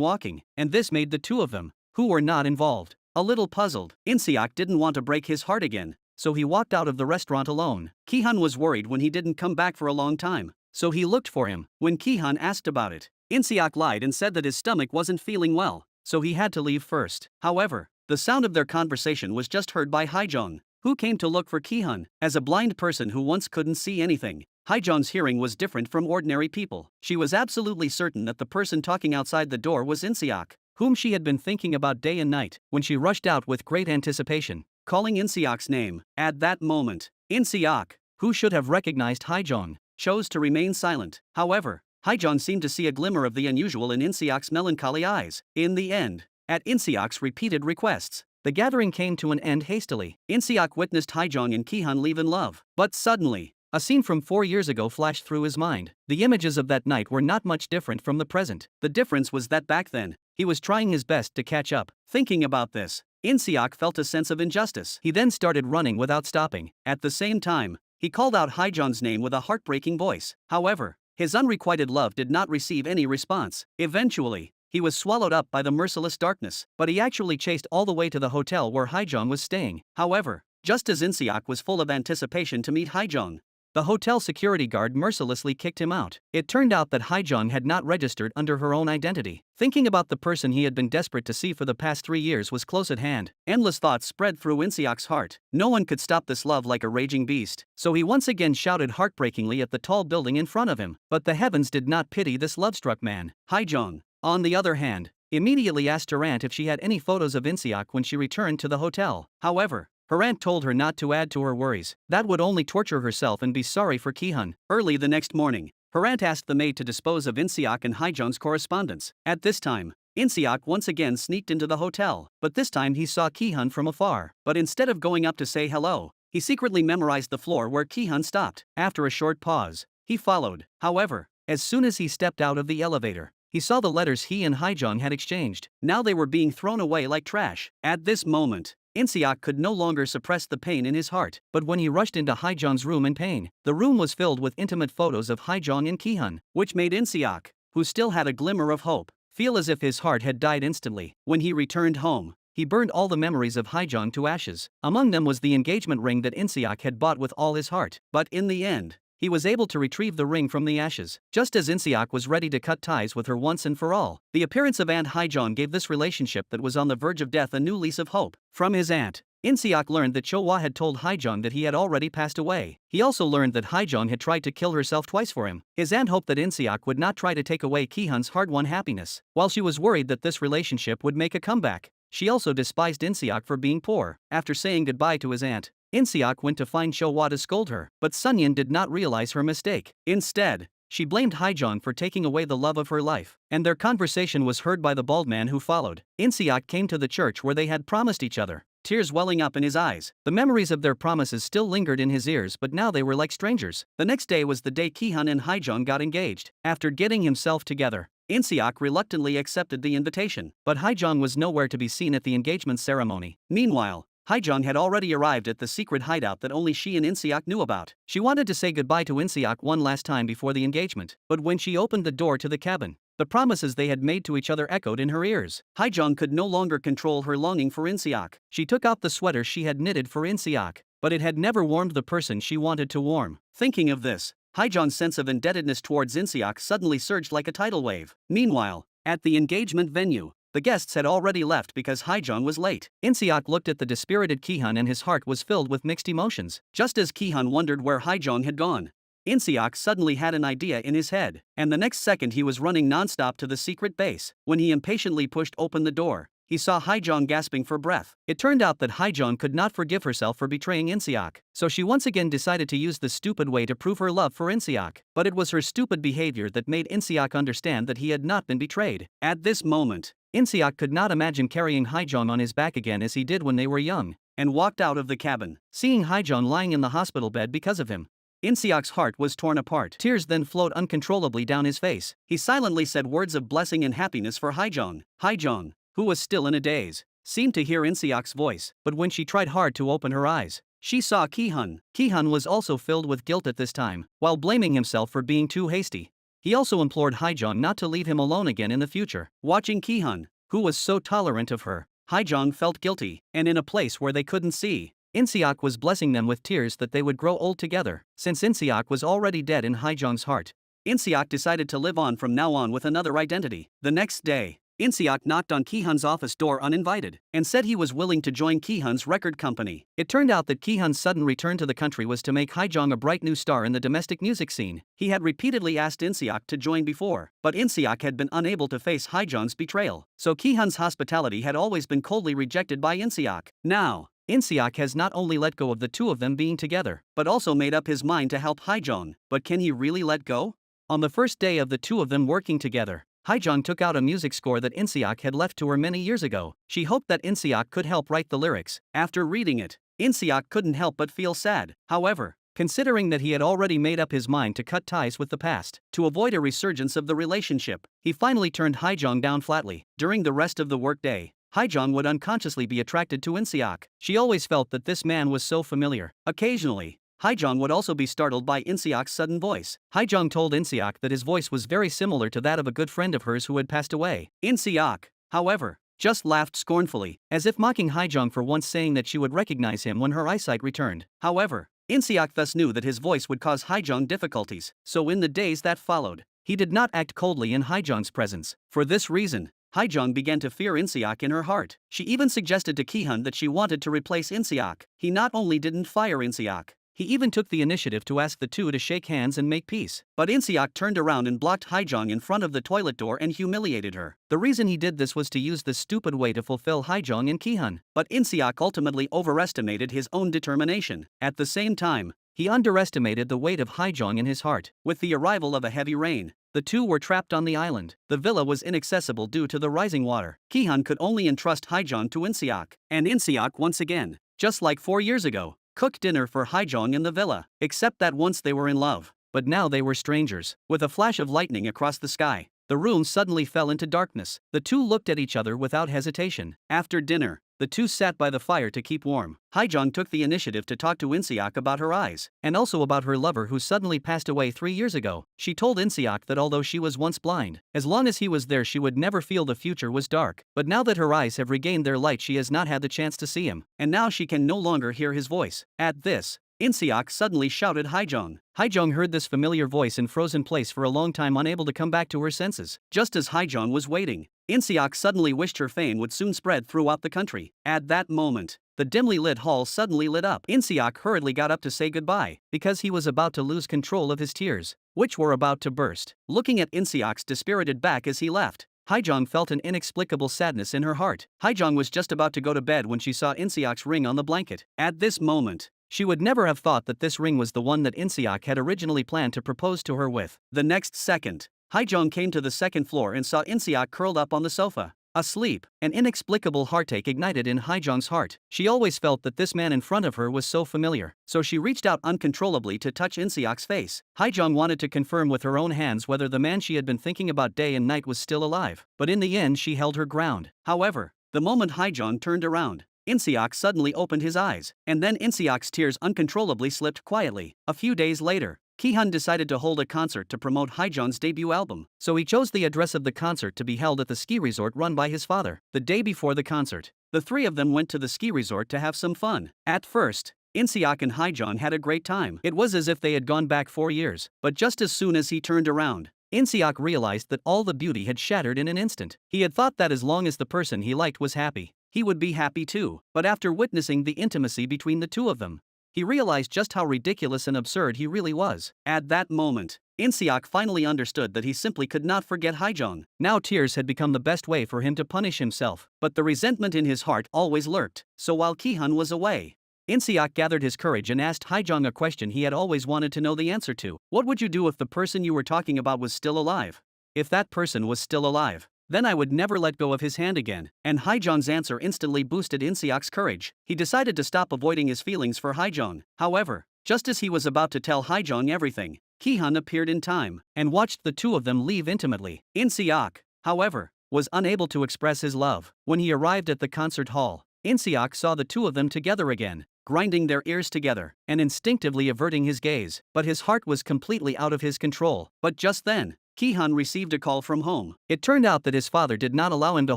A: walking, and this made the two of them, who were not involved, a little puzzled. In-seok didn't want to break his heart again, so he walked out of the restaurant alone. Ki-hun was worried when he didn't come back for a long time, so he looked for him. When Ki-hun asked about it, In-seok lied and said that his stomach wasn't feeling well, so he had to leave first. However, the sound of their conversation was just heard by Haijong, who came to look for Ki-hun. As a blind person who once couldn't see anything, Haijong's hearing was different from ordinary people. She was absolutely certain that the person talking outside the door was In-seok, whom she had been thinking about day and night. When she rushed out with great anticipation, calling In-seok's name, at that moment, In-seok, who should have recognized Haijong, chose to remain silent. However, Haijong seemed to see a glimmer of the unusual in In-seok's melancholy eyes. In the end, at In-seok's repeated requests, the gathering came to an end hastily. In-seok witnessed Haijong and Ki-hun leave in love. But suddenly, a scene from 4 years ago flashed through his mind. The images of that night were not much different from the present. The difference was that back then, he was trying his best to catch up. Thinking about this, In-seok felt a sense of injustice. He then started running without stopping. At the same time, he called out Haijong's name with a heartbreaking voice. However, his unrequited love did not receive any response. Eventually, he was swallowed up by the merciless darkness, but he actually chased all the way to the hotel where Haijong was staying. However, just as In-seok was full of anticipation to meet Haijong, the hotel security guard mercilessly kicked him out. It turned out that Haijong had not registered under her own identity. Thinking about the person he had been desperate to see for the past 3 years was close at hand. Endless thoughts spread through In-seok's heart. No one could stop this love like a raging beast, so he once again shouted heartbreakingly at the tall building in front of him. But the heavens did not pity this love-struck man. Haijong, on the other hand, immediately asked her aunt if she had any photos of In-seok when she returned to the hotel. However, her aunt told her not to add to her worries. That would only torture herself and be sorry for Ki-hun. Early the next morning, her aunt asked the maid to dispose of In-seok and Haijong's correspondence. At this time, In-seok once again sneaked into the hotel, but this time he saw Ki-hun from afar. But instead of going up to say hello, he secretly memorized the floor where Ki-hun stopped. After a short pause, he followed. However, as soon as he stepped out of the elevator, he saw the letters he and Haijong had exchanged. Now they were being thrown away like trash. At this moment, In-seok could no longer suppress the pain in his heart, but when he rushed into Haijong's room in pain, the room was filled with intimate photos of Haijong and Ki-hun, which made In-seok, who still had a glimmer of hope, feel as if his heart had died instantly. When he returned home, he burned all the memories of Haijong to ashes. Among them was the engagement ring that In-seok had bought with all his heart. But in the end, he was able to retrieve the ring from the ashes. Just as In-seok was ready to cut ties with her once and for all, the appearance of Aunt Haijong gave this relationship that was on the verge of death a new lease of hope. From his aunt, In-seok learned that Cho-hwa had told Haijong that he had already passed away. He also learned that Haijong had tried to kill herself twice for him. His aunt hoped that In-seok would not try to take away Ki-hun's hard-won happiness. While she was worried that this relationship would make a comeback, she also despised In-seok for being poor. After saying goodbye to his aunt, In-seok went to find Cho-hwa to scold her, but Sunyin did not realize her mistake. Instead, she blamed Haijong for taking away the love of her life, and their conversation was heard by the bald man who followed. In-seok came to the church where they had promised each other, tears welling up in his eyes. The memories of their promises still lingered in his ears, but now they were like strangers. The next day was the day Ki-hun and Haijong got engaged. After getting himself together, In-seok reluctantly accepted the invitation, but Haijong was nowhere to be seen at the engagement ceremony. Meanwhile, Haijong had already arrived at the secret hideout that only she and In-seok knew about. She wanted to say goodbye to In-seok one last time before the engagement, but when she opened the door to the cabin, the promises they had made to each other echoed in her ears. Haijong could no longer control her longing for In-seok. She took off the sweater she had knitted for In-seok, but it had never warmed the person she wanted to warm. Thinking of this, Haijong's sense of indebtedness towards In-seok suddenly surged like a tidal wave. Meanwhile, at the engagement venue, the guests had already left because Haijong was late. In-seok looked at the dispirited Ki-hun and his heart was filled with mixed emotions. Just as Ki-hun wondered where Haijong had gone, In-seok suddenly had an idea in his head, and the next second he was running non-stop to the secret base. When he impatiently pushed open the door, he saw Haijong gasping for breath. It turned out that Haijong could not forgive herself for betraying Inseok, so she once again decided to use the stupid way to prove her love for Inseok. But it was her stupid behavior that made Inseok understand that he had not been betrayed. At this moment, Inseok could not imagine carrying Haijong on his back again as he did when they were young, and walked out of the cabin, seeing Haijong lying in the hospital bed because of him. Inseok's heart was torn apart. Tears then flowed uncontrollably down his face. He silently said words of blessing and happiness for Haijong. Haijong, who was still in a daze, seemed to hear Inseok's voice, but when she tried hard to open her eyes, she saw Ki-hun. Ki-hun was also filled with guilt at this time, while blaming himself for being too hasty. He also implored Haijong not to leave him alone again in the future. Watching Ki-hun, who was so tolerant of her, Haijong felt guilty, and in a place where they couldn't see, Inseok was blessing them with tears that they would grow old together. Since Inseok was already dead in Haijong's heart, Inseok decided to live on from now on with another identity. The next day, Inseok knocked on Ki-hun's office door uninvited, and said he was willing to join Ki-hun's record company. It turned out that Ki-hun's sudden return to the country was to make Haijong a bright new star in the domestic music scene. He had repeatedly asked Inseok to join before, but Inseok had been unable to face Haijong's betrayal, so Ki-hun's hospitality had always been coldly rejected by Inseok. Now, Inseok has not only let go of the two of them being together, but also made up his mind to help Haijong. But can he really let go? On the first day of the two of them working together, Haijong took out a music score that Inseok had left to her many years ago. She hoped that Inseok could help write the lyrics. After reading it, Inseok couldn't help but feel sad. However, considering that he had already made up his mind to cut ties with the past, to avoid a resurgence of the relationship, he finally turned Haijong down flatly. During the rest of the workday, Haijong would unconsciously be attracted to Inseok. She always felt that this man was so familiar. Occasionally, Haijong would also be startled by Inseok's sudden voice. Haijong told Inseok that his voice was very similar to that of a good friend of hers who had passed away. Inseok, however, just laughed scornfully, as if mocking Haijong for once saying that she would recognize him when her eyesight returned. However, Inseok thus knew that his voice would cause Haijong difficulties, so in the days that followed, he did not act coldly in Haijong's presence. For this reason, Haijong began to fear Inseok in her heart. She even suggested to Ki-hun that she wanted to replace Inseok. He not only didn't fire Inseok, he even took the initiative to ask the two to shake hands and make peace. But Inseok turned around and blocked Haijong in front of the toilet door and humiliated her. The reason he did this was to use this stupid way to fulfill Haijong and Ki-hun. But Inseok ultimately overestimated his own determination. At the same time, he underestimated the weight of Haijong in his heart. With the arrival of a heavy rain, the two were trapped on the island. The villa was inaccessible due to the rising water. Ki-hun could only entrust Haijong to Inseok. And Inseok once again, just like 4 years ago, cooked dinner for Haijong in the villa, except that once they were in love, but now they were strangers. With a flash of lightning across the sky, the room suddenly fell into darkness. The two looked at each other without hesitation. After dinner, the two sat by the fire to keep warm. Haijong took the initiative to talk to Inseok about her eyes, and also about her lover who suddenly passed away 3 years ago. She told Inseok that although she was once blind, as long as he was there she would never feel the future was dark. But now that her eyes have regained their light, she has not had the chance to see him, and now she can no longer hear his voice. At this, Inseok suddenly shouted Haijong. Haijong heard this familiar voice and froze in place for a long time, unable to come back to her senses. Just as Haijong was waiting, Inseok suddenly wished her fame would soon spread throughout the country. At that moment, the dimly lit hall suddenly lit up. Inseok hurriedly got up to say goodbye, because he was about to lose control of his tears, which were about to burst. Looking at Inseok's dispirited back as he left, Haijong felt an inexplicable sadness in her heart. Haijong was just about to go to bed when she saw Inseok's ring on the blanket. At this moment, she would never have thought that this ring was the one that Inseok had originally planned to propose to her with. The next second, Haijong came to the second floor and saw Inseok curled up on the sofa, asleep. An inexplicable heartache ignited in Haijong's heart. She always felt that this man in front of her was so familiar, so she reached out uncontrollably to touch Inseok's face. Haijong wanted to confirm with her own hands whether the man she had been thinking about day and night was still alive, but in the end she held her ground. However, the moment Haijong turned around, Inseok suddenly opened his eyes, and then Inseok's tears uncontrollably slipped quietly. A few days later, Ki-hun decided to hold a concert to promote Haijong's debut album, so he chose the address of the concert to be held at the ski resort run by his father. The day before the concert, the three of them went to the ski resort to have some fun. At first, Inseok and Haijong had a great time. It was as if they had gone back 4 years, but just as soon as he turned around, Inseok realized that all the beauty had shattered in an instant. He had thought that as long as the person he liked was happy, he would be happy too, but after witnessing the intimacy between the two of them, he realized just how ridiculous and absurd he really was. At that moment, In-seok finally understood that he simply could not forget Haijong. Now tears had become the best way for him to punish himself, but the resentment in his heart always lurked. So while Ki-hun was away, In-seok gathered his courage and asked Haijong a question he had always wanted to know the answer to. What would you do if the person you were talking about was still alive? If that person was still alive, then I would never let go of his hand again. And Haijong's answer instantly boosted In-seok's courage. He decided to stop avoiding his feelings for Haijong. However, just as he was about to tell Haijong everything, Ki-hun appeared in time and watched the two of them leave intimately. In-seok, however, was unable to express his love. When he arrived at the concert hall, In-seok saw the two of them together again, grinding their ears together and instinctively averting his gaze. But his heart was completely out of his control. But just then, Ki-hun received a call from home. It turned out that his father did not allow him to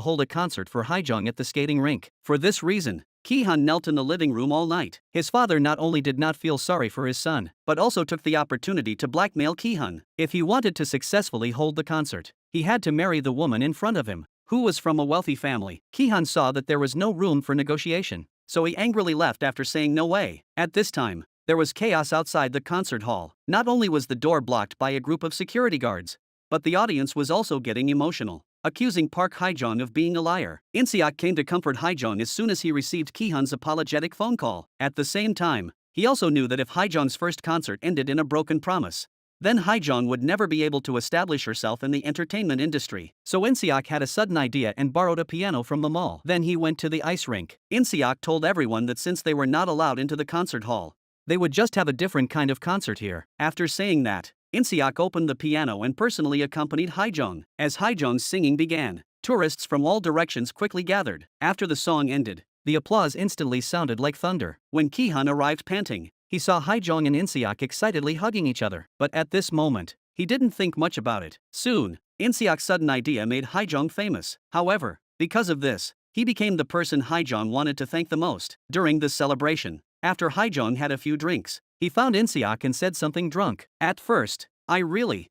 A: hold a concert for Haijong at the skating rink. For this reason, Ki-hun knelt in the living room all night. His father not only did not feel sorry for his son, but also took the opportunity to blackmail Ki-hun. If he wanted to successfully hold the concert, he had to marry the woman in front of him, who was from a wealthy family. Ki-hun saw that there was no room for negotiation, so he angrily left after saying no way. At this time, there was chaos outside the concert hall. Not only was the door blocked by a group of security guards, but the audience was also getting emotional, accusing Park Haijong of being a liar. In-seok came to comfort Haijong as soon as he received Ki-hun's apologetic phone call. At the same time, he also knew that if Haijong's first concert ended in a broken promise, then Haijong would never be able to establish herself in the entertainment industry. So In-seok had a sudden idea and borrowed a piano from the mall. Then he went to the ice rink. In-seok told everyone that since they were not allowed into the concert hall, they would just have a different kind of concert here. After saying that, In-seok opened the piano and personally accompanied Haijong. As Haijong's singing began, tourists from all directions quickly gathered. After the song ended, the applause instantly sounded like thunder. When Ki-hun arrived panting, he saw Haijong and In-seok excitedly hugging each other. But at this moment, he didn't think much about it. Soon, In-seok's sudden idea made Haijong famous. However, because of this, he became the person Haijong wanted to thank the most. During this celebration, after Haijong had a few drinks, he found In-seok and said something drunk. At first, I really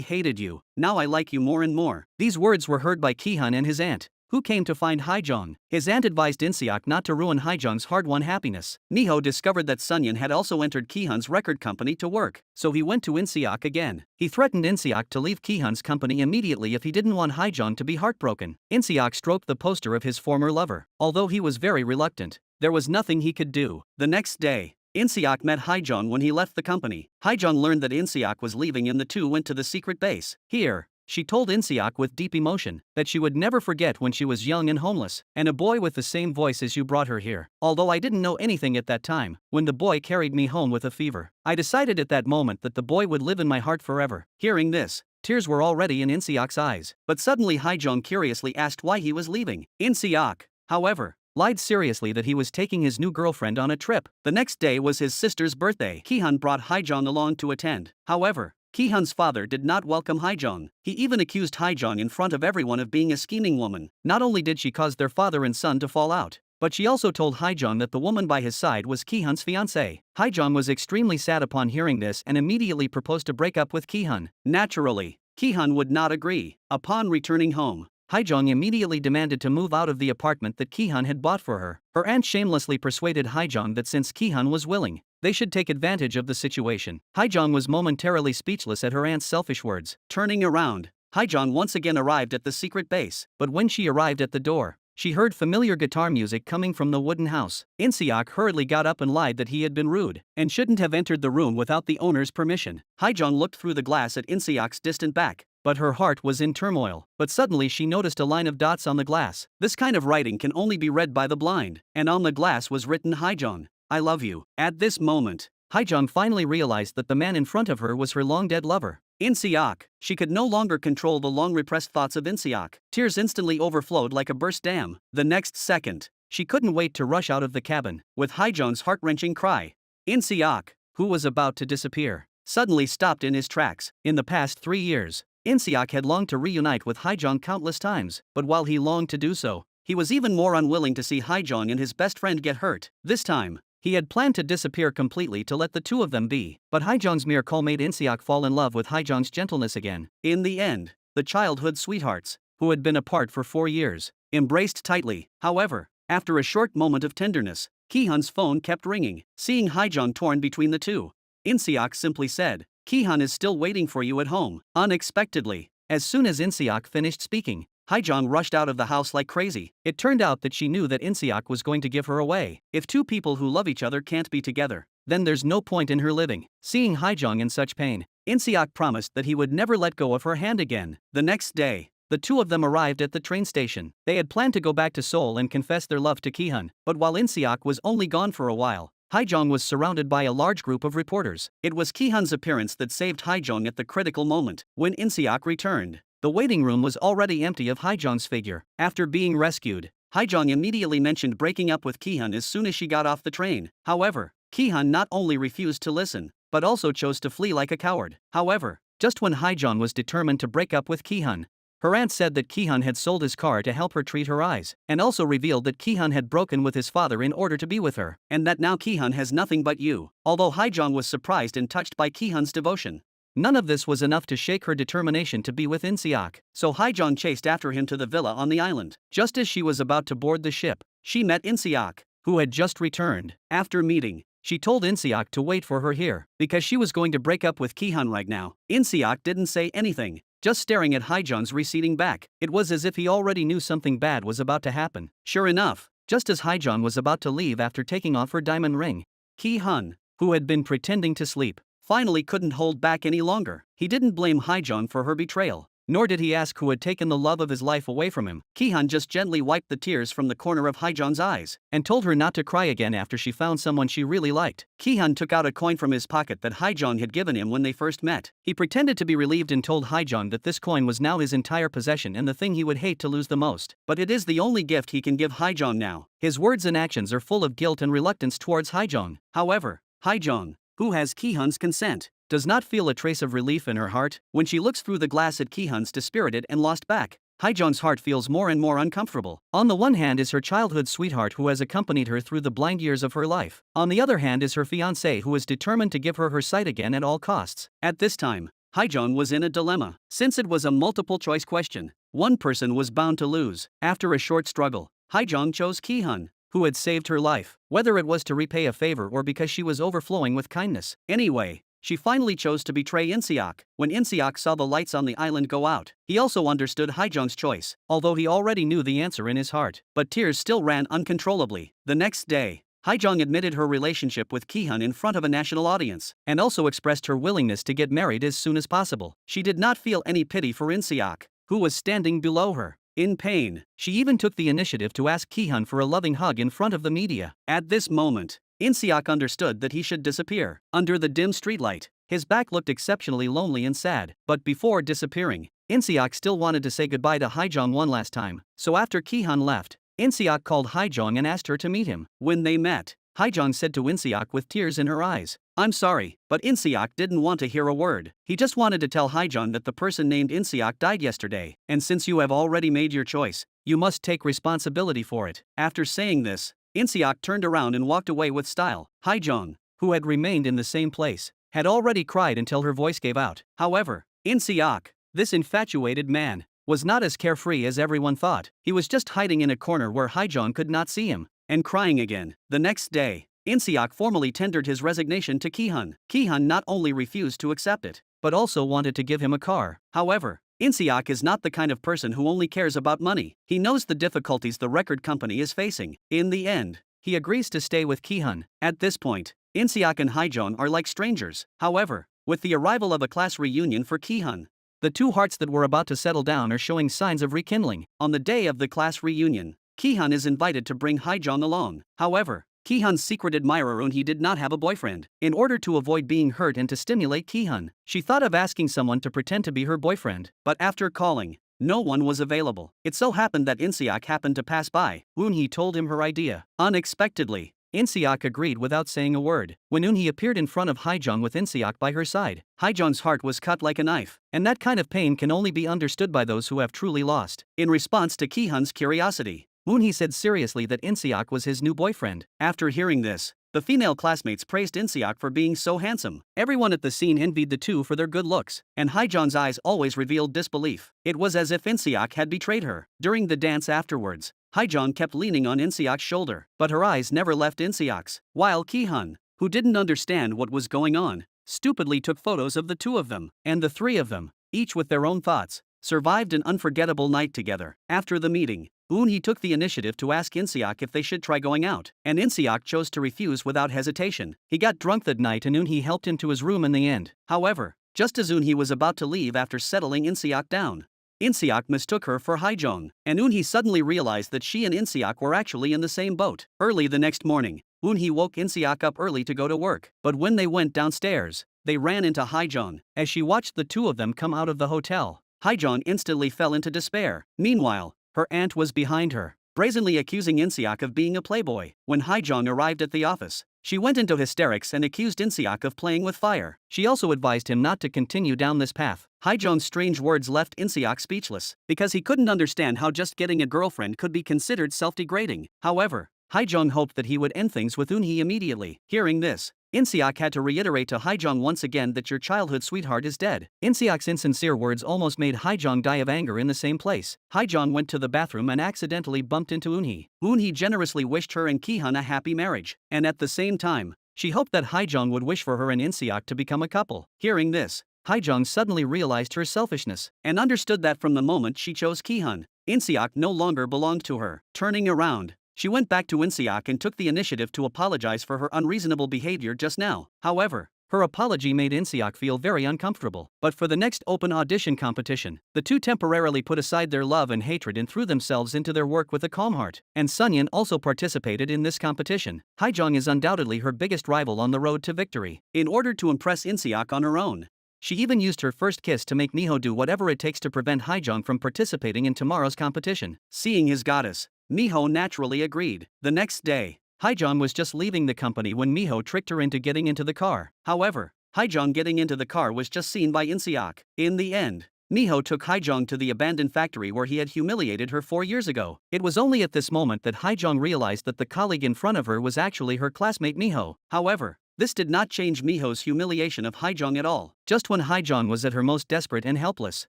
A: hated you. Now I like you more and more. These words were heard by Ki-hun and his aunt, who came to find Haijong. His aunt advised In-seok not to ruin Haijong's hard-won happiness. Miho discovered that Sunyeon had also entered Ki-hun's record company to work, so he went to In-seok again. He threatened In-seok to leave Ki-hun's company immediately if he didn't want Haijong to be heartbroken. In-seok stroked the poster of his former lover. Although he was very reluctant, there was nothing he could do. The next day, In-seok met Haijong when he left the company. Haijong learned that In-seok was leaving and the two went to the secret base. Here, she told In-seok with deep emotion that she would never forget when she was young and homeless, and a boy with the same voice as you brought her here. Although I didn't know anything at that time, when the boy carried me home with a fever, I decided at that moment that the boy would live in my heart forever. Hearing this, tears were already in In-seok's eyes. But suddenly Haijong curiously asked why he was leaving. In-seok, however, lied seriously that he was taking his new girlfriend on a trip. The next day was his sister's birthday. Ki-hun brought Haijong along to attend. However, Ki-hun's father did not welcome Haijong. He even accused Haijong in front of everyone of being a scheming woman. Not only did she cause their father and son to fall out, but she also told Haijong that the woman by his side was Ki-hun's fiancée. Haijong was extremely sad upon hearing this and immediately proposed to break up with Ki-hun. Naturally, Ki-hun would not agree. Upon returning home, Haijong immediately demanded to move out of the apartment that Ki-hun had bought for her. Her aunt shamelessly persuaded Haijong that since Ki-hun was willing, they should take advantage of the situation. Haijong was momentarily speechless at her aunt's selfish words. Turning around, Haijong once again arrived at the secret base. But when she arrived at the door, she heard familiar guitar music coming from the wooden house. In-seok hurriedly got up and lied that he had been rude and shouldn't have entered the room without the owner's permission. Haijong looked through the glass at In-seok's distant back, but her heart was in turmoil. But suddenly she noticed a line of dots on the glass. This kind of writing can only be read by the blind, and on the glass was written Haijong, I love you. At this moment, Haijong finally realized that the man in front of her was her long-dead lover. In-seok, she could no longer control the long-repressed thoughts of In-seok. Tears instantly overflowed like a burst dam. The next second, she couldn't wait to rush out of the cabin. With Haijong's heart-wrenching cry, In-seok, who was about to disappear, suddenly stopped in his tracks. In the past 3 years, In-seok had longed to reunite with Haijong countless times, but while he longed to do so, he was even more unwilling to see Haijong and his best friend get hurt. This time, he had planned to disappear completely to let the two of them be, but Haijong's mere call made In-seok fall in love with Haijong's gentleness again. In the end, the childhood sweethearts, who had been apart for 4 years, embraced tightly. However, after a short moment of tenderness, Ki-hun's phone kept ringing. Seeing Haijong torn between the two, In-seok simply said, Ki-hun is still waiting for you at home." Unexpectedly, as soon as Inseok finished speaking, Haejong rushed out of the house like crazy. It turned out that she knew that Inseok was going to give her away. If two people who love each other can't be together, then there's no point in her living. Seeing Haejong in such pain, Inseok promised that he would never let go of her hand again. The next day, the two of them arrived at the train station. They had planned to go back to Seoul and confess their love to Ki-hun, but while Inseok was only gone for a while, Haejong was surrounded by a large group of reporters. It was Ki-hun's appearance that saved Haejong at the critical moment. When Inseok returned, the waiting room was already empty of Haejong's figure. After being rescued, Haejong immediately mentioned breaking up with Ki-hun as soon as she got off the train. However, Ki-hun not only refused to listen, but also chose to flee like a coward. However, just when Haejong was determined to break up with Ki-hun, her aunt said that Ki-hun had sold his car to help her treat her eyes, and also revealed that Ki-hun had broken with his father in order to be with her, and that now Ki-hun has nothing but you. Although Haejong was surprised and touched by Ki-hun's devotion, none of this was enough to shake her determination to be with Inseok, so Haejong chased after him to the villa on the island. Just as she was about to board the ship, she met Inseok, who had just returned. After meeting, she told Inseok to wait for her here, because she was going to break up with Ki-hun right now. Inseok didn't say anything, just staring at Haejong's receding back. It was as if he already knew something bad was about to happen. Sure enough, just as Haejong was about to leave after taking off her diamond ring, Ki-hun, who had been pretending to sleep, finally couldn't hold back any longer. He didn't blame Haejong for her betrayal, nor did he ask who had taken the love of his life away from him. Ki-hun just gently wiped the tears from the corner of Haejong's eyes, and told her not to cry again after she found someone she really liked. Ki-hun took out a coin from his pocket that Haejong had given him when they first met. He pretended to be relieved and told Haejong that this coin was now his entire possession and the thing he would hate to lose the most. But it is the only gift he can give Haejong now. His words and actions are full of guilt and reluctance towards Haejong. However, Haejong, who has Ki-hun's consent, does not feel a trace of relief in her heart. When she looks through the glass at Ki-hun's dispirited and lost back, Haejong's heart feels more and more uncomfortable. On the one hand is her childhood sweetheart who has accompanied her through the blind years of her life. On the other hand is her fiancé who is determined to give her her sight again at all costs. At this time, Haejong was in a dilemma. Since it was a multiple choice question, one person was bound to lose. After a short struggle, Haejong chose Ki-hun, who had saved her life, whether it was to repay a favor or because she was overflowing with kindness. Anyway, she finally chose to betray Inseok. When Inseok saw the lights on the island go out, he also understood Haejong's choice, although he already knew the answer in his heart. But tears still ran uncontrollably. The next day, Haejong admitted her relationship with Ki-hun in front of a national audience, and also expressed her willingness to get married as soon as possible. She did not feel any pity for Inseok, who was standing below her. In pain, she even took the initiative to ask Ki-hun for a loving hug in front of the media. At this moment, Inseok understood that he should disappear. Under the dim streetlight, his back looked exceptionally lonely and sad, but before disappearing, Inseok still wanted to say goodbye to Haejong one last time. So after Ki-hun left, Inseok called Haejong and asked her to meet him. When they met, Haejong said to Inseok with tears in her eyes, "I'm sorry," but Inseok didn't want to hear a word. He just wanted to tell Haejong that the person named Inseok died yesterday, and since you have already made your choice, you must take responsibility for it. After saying this, Inseok turned around and walked away with style. Haejong, who had remained in the same place, had already cried until her voice gave out. However, Inseok, this infatuated man, was not as carefree as everyone thought. He was just hiding in a corner where Haejong could not see him, and crying again. The next day, Inseok formally tendered his resignation to Ki-hun. Ki-hun not only refused to accept it, but also wanted to give him a car. However, Inseok is not the kind of person who only cares about money. He knows the difficulties the record company is facing. In the end, he agrees to stay with Ki-hun. At this point, Inseok and Haejong are like strangers. However, with the arrival of a class reunion for Ki-hun, the two hearts that were about to settle down are showing signs of rekindling. On the day of the class reunion, Ki-hun is invited to bring Haejong along. However, Ki-hun's secret admirer Eun-hee did not have a boyfriend. In order to avoid being hurt and to stimulate Ki-hun, she thought of asking someone to pretend to be her boyfriend. But after calling, no one was available. It so happened that Inseok happened to pass by. Eun-hee told him her idea. Unexpectedly, Inseok agreed without saying a word. When Eun-hee appeared in front of Haejong with Inseok by her side, Haejong's heart was cut like a knife, and that kind of pain can only be understood by those who have truly lost. In response to Ki-hun's curiosity, Eun-hee said seriously that Inseok was his new boyfriend. After hearing this, the female classmates praised Inseok for being so handsome. Everyone at the scene envied the two for their good looks, and Haejong's eyes always revealed disbelief. It was as if Inseok had betrayed her. During the dance afterwards, Haejong kept leaning on Inseok's shoulder, but her eyes never left Inseok's, while Ki-hun, who didn't understand what was going on, stupidly took photos of the two of them, and the three of them, each with their own thoughts, survived an unforgettable night together. After the meeting, Eun-hee took the initiative to ask In-seok if they should try going out, and In-seok chose to refuse without hesitation. He got drunk that night and Eun-hee helped him to his room in the end. However, just as Eun-hee was about to leave after settling In-seok down, In-seok mistook her for Hae-jong, and Eun-hee suddenly realized that she and In-seok were actually in the same boat. Early the next morning, Eun-hee woke In-seok up early to go to work, but when they went downstairs, they ran into Hae-jong. As she watched the two of them come out of the hotel, Hae-jong instantly fell into despair. Meanwhile, her aunt was behind her, brazenly accusing In-seok of being a playboy. When Hae-jong arrived at the office, she went into hysterics and accused In-seok of playing with fire. She also advised him not to continue down this path. Hae-jong's strange words left In-seok speechless, because he couldn't understand how just getting a girlfriend could be considered self-degrading. However, Hae-jong hoped that he would end things with Eun-hee immediately. Hearing this, In-seok had to reiterate to Hae-jong once again that your childhood sweetheart is dead. In-seok's insincere words almost made Hae-jong die of anger in the same place. Hae-jong went to the bathroom and accidentally bumped into Eun-hee. Eun-hee generously wished her and Ki-hun a happy marriage, and at the same time, she hoped that Hae-jong would wish for her and In-seok to become a couple. Hearing this, Hae-jong suddenly realized her selfishness, and understood that from the moment she chose Ki-hun, In-seok no longer belonged to her. Turning around, she went back to In-seok and took the initiative to apologize for her unreasonable behavior just now. However, her apology made In-seok feel very uncomfortable. But for the next open audition competition, the two temporarily put aside their love and hatred and threw themselves into their work with a calm heart. And Sunyeon also participated in this competition. Hae-jong is undoubtedly her biggest rival on the road to victory. In order to impress In-seok on her own, she even used her first kiss to make Miho do whatever it takes to prevent Hae-jong from participating in tomorrow's competition. Seeing his goddess, Miho naturally agreed. The next day, Hae-jong was just leaving the company when Miho tricked her into getting into the car. However, Hae-jong getting into the car was just seen by In-seok. In the end, Miho took Hae-jong to the abandoned factory where he had humiliated her 4 years ago. It was only at this moment that Hae-jong realized that the colleague in front of her was actually her classmate Miho. However, this did not change Miho's humiliation of Hae-jong at all. Just when Hae-jong was at her most desperate and helpless,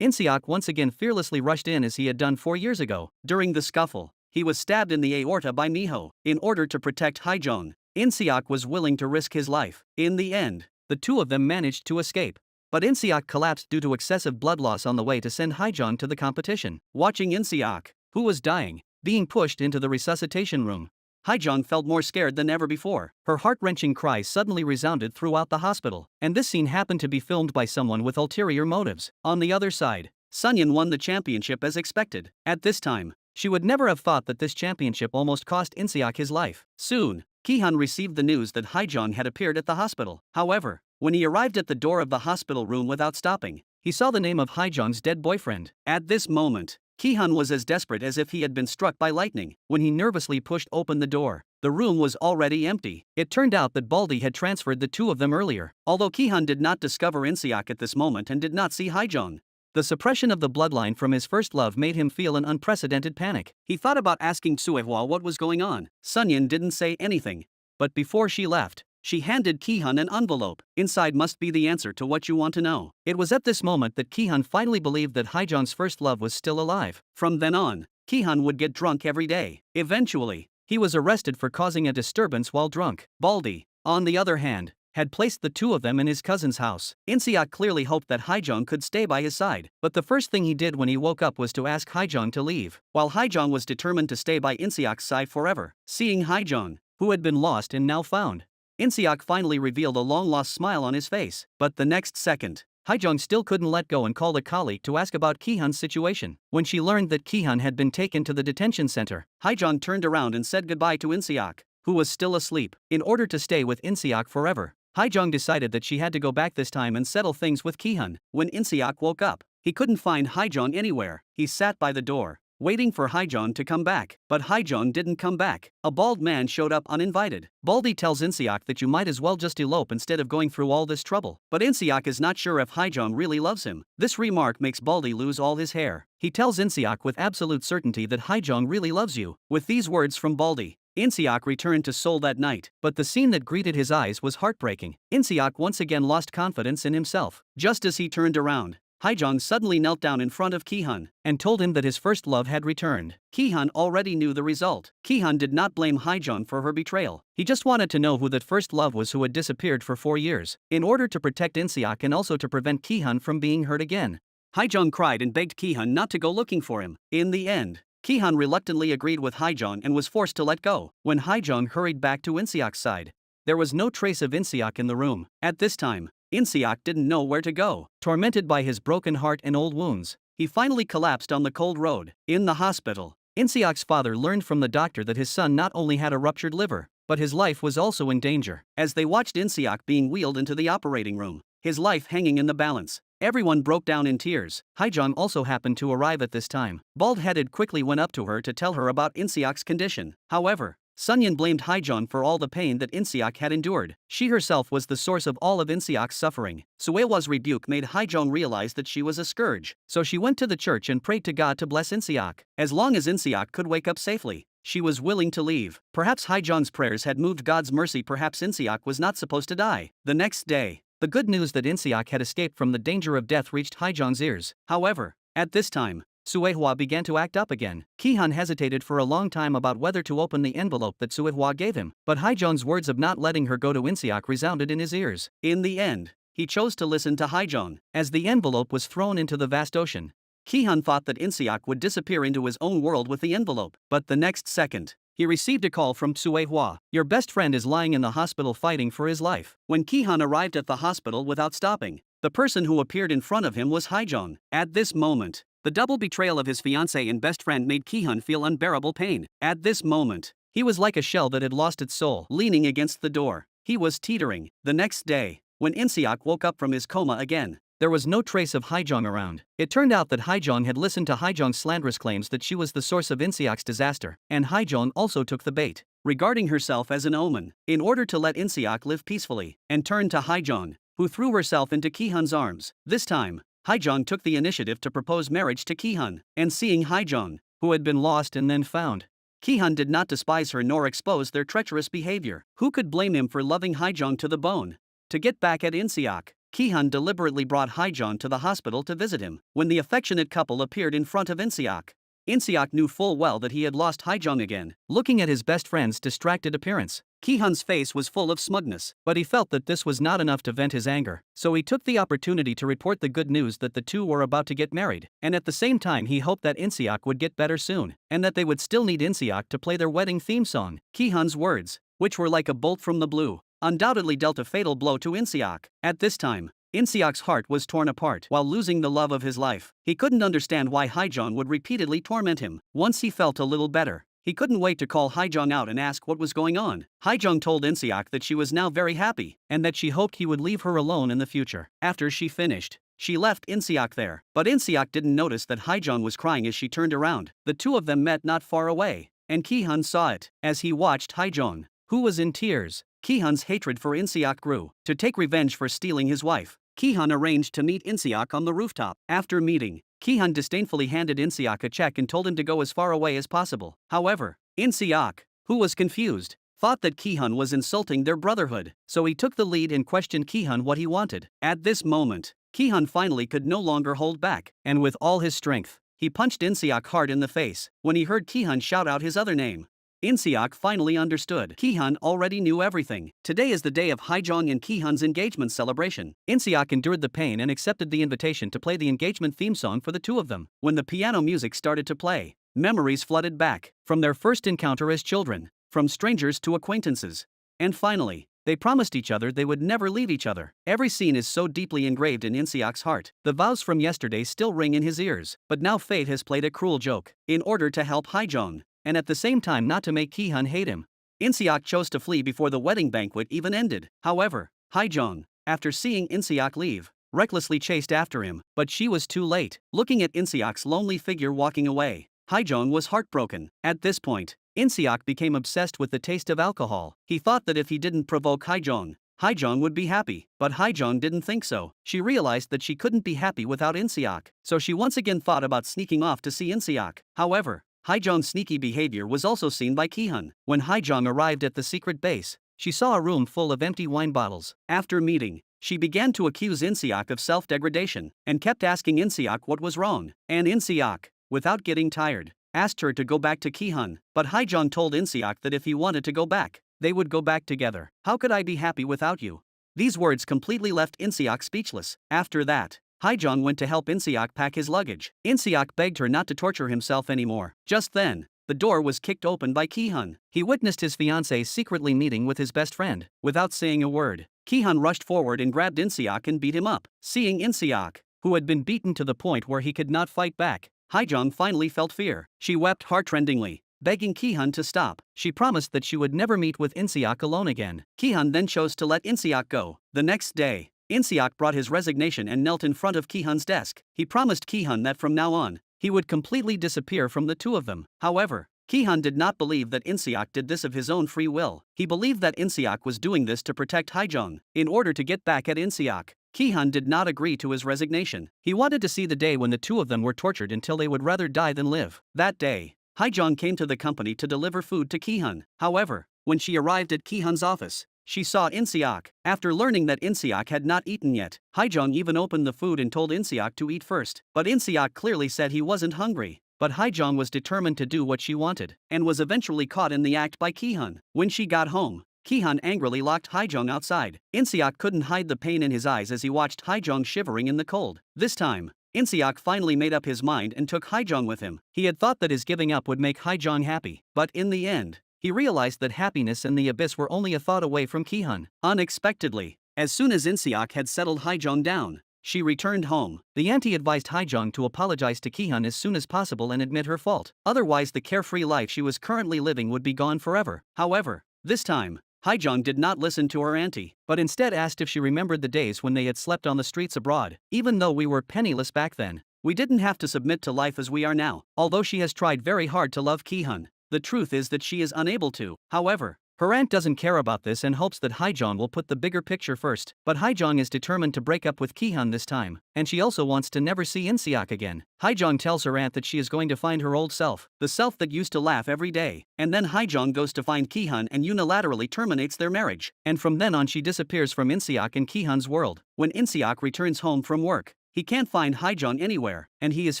A: In-seok once again fearlessly rushed in as he had done 4 years ago. During the scuffle, he was stabbed in the aorta by Miho. In order to protect Hae-jong, In-seok was willing to risk his life. In the end, the two of them managed to escape. But In-seok collapsed due to excessive blood loss on the way to send Hae-jong to the competition. Watching In-seok, who was dying, being pushed into the resuscitation room, Hae-jong felt more scared than ever before. Her heart-wrenching cries suddenly resounded throughout the hospital, and this scene happened to be filmed by someone with ulterior motives. On the other side, Sunyeon won the championship as expected. At this time, she would never have thought that this championship almost cost In-seok his life. Soon, Ki-hun received the news that Hae-jong had appeared at the hospital. However, when he arrived at the door of the hospital room without stopping, he saw the name of Hae-jong's dead boyfriend. At this moment, Ki-hun was as desperate as if he had been struck by lightning. When he nervously pushed open the door, the room was already empty. It turned out that Baldy had transferred the two of them earlier. Although Ki-hun did not discover In-seok at this moment and did not see Hae-jong, the suppression of the bloodline from his first love made him feel an unprecedented panic. He thought about asking Suehwa what was going on. Sunyeon didn't say anything, but before she left, she handed Ki-hun an envelope. Inside must be the answer to what you want to know. It was at this moment that Ki-hun finally believed that Hae-jong's first love was still alive. From then on, Ki-hun would get drunk every day. Eventually, he was arrested for causing a disturbance while drunk. Baldy, on the other hand, had placed the two of them in his cousin's house. In-seok clearly hoped that Hae-jong could stay by his side, but the first thing he did when he woke up was to ask Hae-jong to leave, while Hae-jong was determined to stay by In-seok's side forever. Seeing Hae-jong, who had been lost and now found, In-seok finally revealed a long-lost smile on his face. But the next second, Hae-jong still couldn't let go and called a colleague to ask about Ki-hun's situation. When she learned that Ki-hun had been taken to the detention center, Hae-jong turned around and said goodbye to In-seok, who was still asleep. In order to stay with In-seok forever, Hae-jong decided that she had to go back this time and settle things with Ki-hun. When In-seok woke up, he couldn't find Hae-jong anywhere. He sat by the door, waiting for Hae-jong to come back. But Hae-jong didn't come back. A bald man showed up uninvited. Baldy tells In-seok that you might as well just elope instead of going through all this trouble. But In-seok is not sure if Hae-jong really loves him. This remark makes Baldy lose all his hair. He tells In-seok with absolute certainty that Hae-jong really loves you. With these words from Baldy, In-seok returned to Seoul that night, but the scene that greeted his eyes was heartbreaking. In-seok once again lost confidence in himself. Just as he turned around, Haijong suddenly knelt down in front of Ki-hun and told him that his first love had returned. Ki-hun already knew the result. Ki-hun did not blame Haijong for her betrayal. He just wanted to know who that first love was who had disappeared for 4 years, in order to protect In-seok and also to prevent Ki-hun from being hurt again. Haijong cried and begged Ki-hun not to go looking for him. In the end, Ki-hun reluctantly agreed with Haijong and was forced to let go. When Haijong hurried back to In-seok's side, there was no trace of In-seok in the room. At this time, In-seok didn't know where to go. Tormented by his broken heart and old wounds, he finally collapsed on the cold road. In the hospital, In-seok's father learned from the doctor that his son not only had a ruptured liver, but his life was also in danger. As they watched In-seok being wheeled into the operating room, his life hanging in the balance, everyone broke down in tears. Haijong also happened to arrive at this time. Bald-headed quickly went up to her to tell her about In-seok's condition. However, Sunyeon blamed Haijong for all the pain that In-seok had endured. She herself was the source of all of In-seok's suffering. Suehwa's rebuke made Haijong realize that she was a scourge, so she went to the church and prayed to God to bless In-seok. As long as In-seok could wake up safely, she was willing to leave. Perhaps Haijong's prayers had moved God's mercy. Perhaps In-seok was not supposed to die. The next day, the good news that In-seok had escaped from the danger of death reached Haijong's ears. However, at this time, Suehwa began to act up again. Ki-hun hesitated for a long time about whether to open the envelope that Suehwa gave him, but Haijong's words of not letting her go to In-seok resounded in his ears. In the end, he chose to listen to Haijong. As the envelope was thrown into the vast ocean, Ki-hun thought that In-seok would disappear into his own world with the envelope, but the next second, he received a call from Suehwa. Your best friend is lying in the hospital fighting for his life. When Ki-hun arrived at the hospital without stopping, the person who appeared in front of him was Haijong. At this moment, the double betrayal of his fiancée and best friend made Ki-hun feel unbearable pain. At this moment, he was like a shell that had lost its soul. Leaning against the door, he was teetering. The next day, when In-seok woke up from his coma again, there was no trace of Haijong around. It turned out that Haijong had listened to Haijong's slanderous claims that she was the source of In-seok's disaster, and Haijong also took the bait, regarding herself as an omen, in order to let In-seok live peacefully, and turned to Haijong, who threw herself into Ki-hun's arms. This time, Haijong took the initiative to propose marriage to Ki-hun, and seeing Haijong, who had been lost and then found, Ki-hun did not despise her nor expose their treacherous behavior. Who could blame him for loving Haijong to the bone? To get back at In-seok, Ki-hun deliberately brought Haijong to the hospital to visit him. When the affectionate couple appeared in front of In-seok, In-seok knew full well that he had lost Haijong again. Looking at his best friend's distracted appearance, Ki-hun's face was full of smugness, but he felt that this was not enough to vent his anger, so he took the opportunity to report the good news that the two were about to get married, and at the same time he hoped that In-seok would get better soon, and that they would still need In-seok to play their wedding theme song. Ki-hun's words, which were like a bolt from the blue, undoubtedly dealt a fatal blow to In-seok. At this time, In-seok's heart was torn apart. While losing the love of his life, he couldn't understand why Haijong would repeatedly torment him. Once he felt a little better, he couldn't wait to call Haijong out and ask what was going on. Haijong told In-seok that she was now very happy, and that she hoped he would leave her alone in the future. After she finished, she left In-seok there, but In-seok didn't notice that Haijong was crying as she turned around. The two of them met not far away, and Ki-hun saw it. As he watched Haijong, who was in tears, Ki-hun's hatred for In-seok grew. To take revenge for stealing his wife, Ki-hun arranged to meet In-seok on the rooftop. After meeting, Ki-hun disdainfully handed In-seok a check and told him to go as far away as possible. However, In-seok, who was confused, thought that Ki-hun was insulting their brotherhood, so he took the lead and questioned Ki-hun what he wanted. At this moment, Ki-hun finally could no longer hold back, and with all his strength, he punched In-seok hard in the face. When he heard Ki-hun shout out his other name, In-seok finally understood. Ki-hun already knew everything. Today is the day of Haijong and Ki-hun's engagement celebration. In-seok endured the pain and accepted the invitation to play the engagement theme song for the two of them. When the piano music started to play, memories flooded back, from their first encounter as children, from strangers to acquaintances. And finally, they promised each other they would never leave each other. Every scene is so deeply engraved in In-seok's heart. The vows from yesterday still ring in his ears, but now fate has played a cruel joke. In order to help Haijong, and at the same time not to make Ki-hun hate him, In-seok chose to flee before the wedding banquet even ended. However, Haijong, after seeing In-seok leave, recklessly chased after him, but she was too late. Looking at In-seok's lonely figure walking away, Haijong was heartbroken. At this point, In-seok became obsessed with the taste of alcohol. He thought that if he didn't provoke Haijong, Haijong would be happy, but Haijong didn't think so. She realized that she couldn't be happy without In-seok, so she once again thought about sneaking off to see In-seok. However, Haijong's sneaky behavior was also seen by Ki-hun. When Haijong arrived at the secret base, she saw a room full of empty wine bottles. After meeting, she began to accuse Inseok of self-degradation and kept asking Inseok what was wrong. And Inseok, without getting tired, asked her to go back to Ki-hun, but Haejong told Inseok that if he wanted to go back, they would go back together. How could I be happy without you? These words completely left Inseok speechless. After that, Haejong went to help Inseok pack his luggage. Inseok begged her not to torture himself anymore. Just then, the door was kicked open by Ki-hun. He witnessed his fiancée secretly meeting with his best friend. Without saying a word, Ki-hun rushed forward and grabbed Inseok and beat him up. Seeing Inseok, who had been beaten to the point where he could not fight back, Haejong finally felt fear. She wept heartrendingly, begging Ki-hun to stop. She promised that she would never meet with Inseok alone again. Ki-hun then chose to let Inseok go. The next day, Inseok brought his resignation and knelt in front of Ki-hun's desk. He promised Ki-hun that from now on, he would completely disappear from the two of them. However, Ki-hun did not believe that Inseok did this of his own free will. He believed that Inseok was doing this to protect Haejong. In order to get back at Inseok, Ki-hun did not agree to his resignation. He wanted to see the day when the two of them were tortured until they would rather die than live. That day, Haejong came to the company to deliver food to Ki-hun. However, when she arrived at Ki-hun's office, she saw Inseok. After learning that Inseok had not eaten yet, Haejong even opened the food and told Inseok to eat first. But Inseok clearly said he wasn't hungry. But Haejong was determined to do what she wanted, and was eventually caught in the act by Ki-hun. When she got home, Ki-hun angrily locked Haejong outside. Inseok couldn't hide the pain in his eyes as he watched Haejong shivering in the cold. This time, Inseok finally made up his mind and took Haejong with him. He had thought that his giving up would make Haejong happy, but in the end, he realized that happiness and the abyss were only a thought away from Ki-hun. Unexpectedly, as soon as Inseok had settled Haejong down, she returned home. The auntie advised Haejong to apologize to Ki-hun as soon as possible and admit her fault. Otherwise, the carefree life she was currently living would be gone forever. However, this time, Haejong did not listen to her auntie, but instead asked if she remembered the days when they had slept on the streets abroad. Even though we were penniless back then, we didn't have to submit to life as we are now. Although she has tried very hard to love Ki-hun, the truth is that she is unable to. However, her aunt doesn't care about this and hopes that Haejong will put the bigger picture first. But Haejong is determined to break up with Ki-hun this time, and she also wants to never see Inseok again. Haejong tells her aunt that she is going to find her old self, the self that used to laugh every day. And then Haejong goes to find Ki-hun and unilaterally terminates their marriage. And from then on she disappears from Inseok and Ki-hun's world. When Inseok returns home from work, he can't find Haejong anywhere, and he is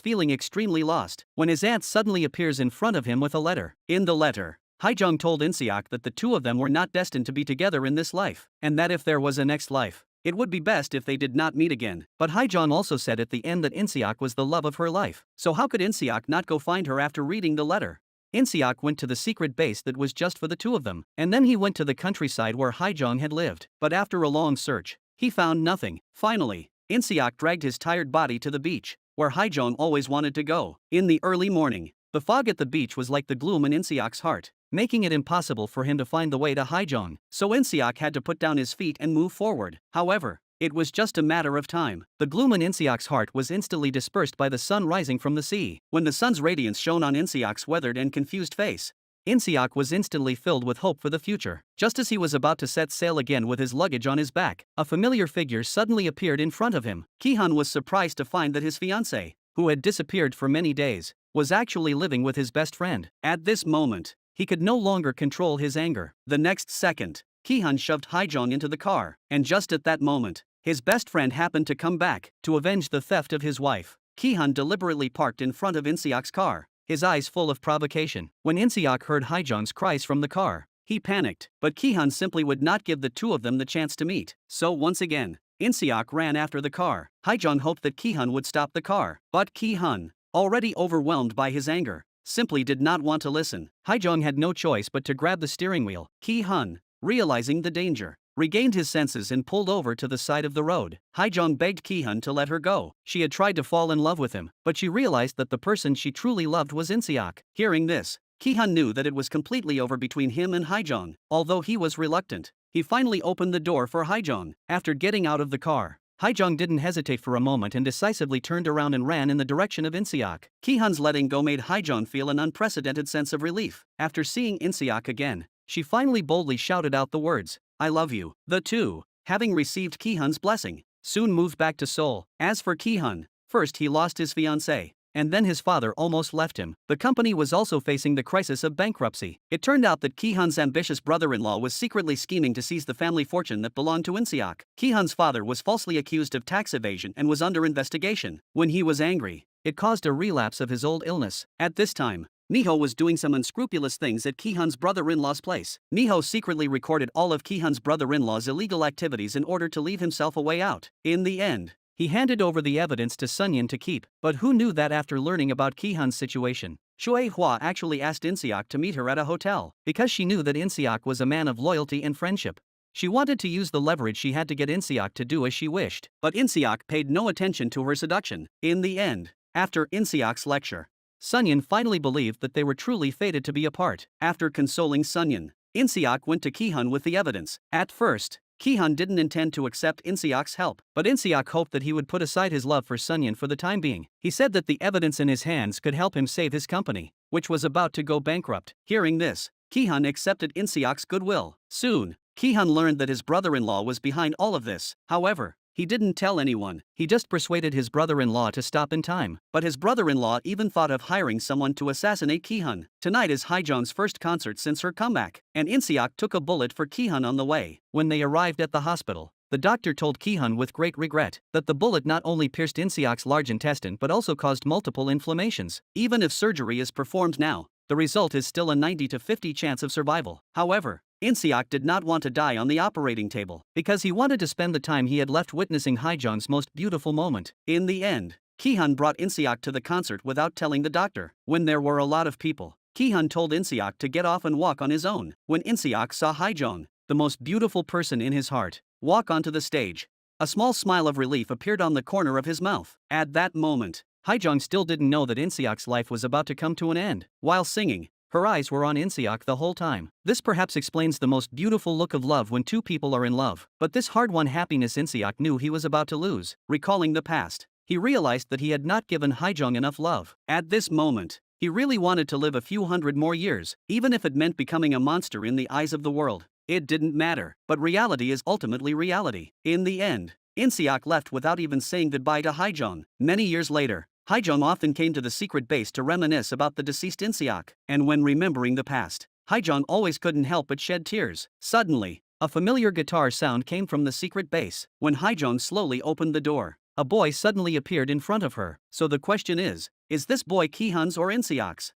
A: feeling extremely lost, when his aunt suddenly appears in front of him with a letter. In the letter, Haejong told Inseok that the two of them were not destined to be together in this life, and that if there was a next life, it would be best if they did not meet again. But Haejong also said at the end that Inseok was the love of her life. So how could Inseok not go find her after reading the letter? Inseok went to the secret base that was just for the two of them, and then he went to the countryside where Haejong had lived. But after a long search, he found nothing. Finally, Inseok dragged his tired body to the beach, where Haejong always wanted to go. In the early morning, the fog at the beach was like the gloom in Inseok's heart, making it impossible for him to find the way to Haejong. So Inseok had to put down his feet and move forward. However, it was just a matter of time. The gloom in Inseok's heart was instantly dispersed by the sun rising from the sea. When the sun's radiance shone on Inseok's weathered and confused face, Inseok was instantly filled with hope for the future. Just as he was about to set sail again with his luggage on his back, a familiar figure suddenly appeared in front of him. Ki-hun was surprised to find that his fiancée, who had disappeared for many days, was actually living with his best friend. At this moment, he could no longer control his anger. The next second, Ki-hun shoved Haejong into the car, and just at that moment, his best friend happened to come back to avenge the theft of his wife. Ki-hun deliberately parked in front of Inseok's car, his eyes full of provocation. When Inseok heard Haejong's cries from the car, he panicked, but Ki-hun simply would not give the two of them the chance to meet. So once again, Inseok ran after the car. Haejong hoped that Ki-hun would stop the car, but Ki-hun, already overwhelmed by his anger, simply did not want to listen. Haejong had no choice but to grab the steering wheel. Ki-hun, realizing the danger, regained his senses and pulled over to the side of the road. Haejong begged Ki-hun to let her go. She had tried to fall in love with him, but she realized that the person she truly loved was Inseok. Hearing this, Ki-hun knew that it was completely over between him and Haejong. Although he was reluctant, he finally opened the door for Haejong. After getting out of the car, Haejong didn't hesitate for a moment and decisively turned around and ran in the direction of Inseok. Ki-hun's letting go made Haejong feel an unprecedented sense of relief. After seeing Inseok again, she finally boldly shouted out the words, "I love you." The two, having received Ki-hun's blessing, soon moved back to Seoul. As for Ki-hun, first he lost his fiancée, and then his father almost left him. The company was also facing the crisis of bankruptcy. It turned out that Ki-hun's ambitious brother-in-law was secretly scheming to seize the family fortune that belonged to In-seok. Ki-hun's father was falsely accused of tax evasion and was under investigation. When he was angry, it caused a relapse of his old illness. At this time, Miho was doing some unscrupulous things at Ki-hun's brother-in-law's place. Miho secretly recorded all of Ki-hun's brother-in-law's illegal activities in order to leave himself a way out. In the end, he handed over the evidence to Sunyin to keep, but who knew that after learning about Ki-hun's situation, Shui Hua actually asked In-seok to meet her at a hotel, because she knew that In-seok was a man of loyalty and friendship. She wanted to use the leverage she had to get In-seok to do as she wished, but In-seok paid no attention to her seduction. In the end, after In-seok's lecture, Sunyin finally believed that they were truly fated to be apart. After consoling Sunyin, In-seok went to Ki-hun with the evidence. At first, Ki-hun didn't intend to accept In-seok's help, but In-seok hoped that he would put aside his love for Sunyin for the time being. He said that the evidence in his hands could help him save his company, which was about to go bankrupt. Hearing this, Ki-hun accepted In-seok's goodwill. Soon, Ki-hun learned that his brother-in-law was behind all of this. However, he didn't tell anyone, he just persuaded his brother-in-law to stop in time. But his brother-in-law even thought of hiring someone to assassinate Ki-hun. Tonight is Haejong's first concert since her comeback, and In-seok took a bullet for Ki-hun on the way. When they arrived at the hospital, the doctor told Ki-hun with great regret that the bullet not only pierced In-seok's large intestine but also caused multiple inflammations. Even if surgery is performed now, the result is still a 90 to 50 chance of survival. However, In-seok did not want to die on the operating table, because he wanted to spend the time he had left witnessing Haejong's most beautiful moment. In the end, Ki-hun brought In-seok to the concert without telling the doctor. When there were a lot of people, Ki-hun told In-seok to get off and walk on his own. When In-seok saw Haejong, the most beautiful person in his heart, walk onto the stage, a small smile of relief appeared on the corner of his mouth. At that moment, Haejong still didn't know that In-seok's life was about to come to an end. While singing, her eyes were on In-seok the whole time. This perhaps explains the most beautiful look of love when two people are in love. But this hard-won happiness In-seok knew he was about to lose. Recalling the past, he realized that he had not given Haejong enough love. At this moment, he really wanted to live a few hundred more years, even if it meant becoming a monster in the eyes of the world. It didn't matter, but reality is ultimately reality. In the end, In-seok left without even saying goodbye to Haejong. Many years later, Haejong often came to the secret base to reminisce about the deceased In-seok, and when remembering the past, Haejong always couldn't help but shed tears. Suddenly, a familiar guitar sound came from the secret base. When Haejong slowly opened the door, a boy suddenly appeared in front of her. So the question is this boy Ki-hun's or In-seok's?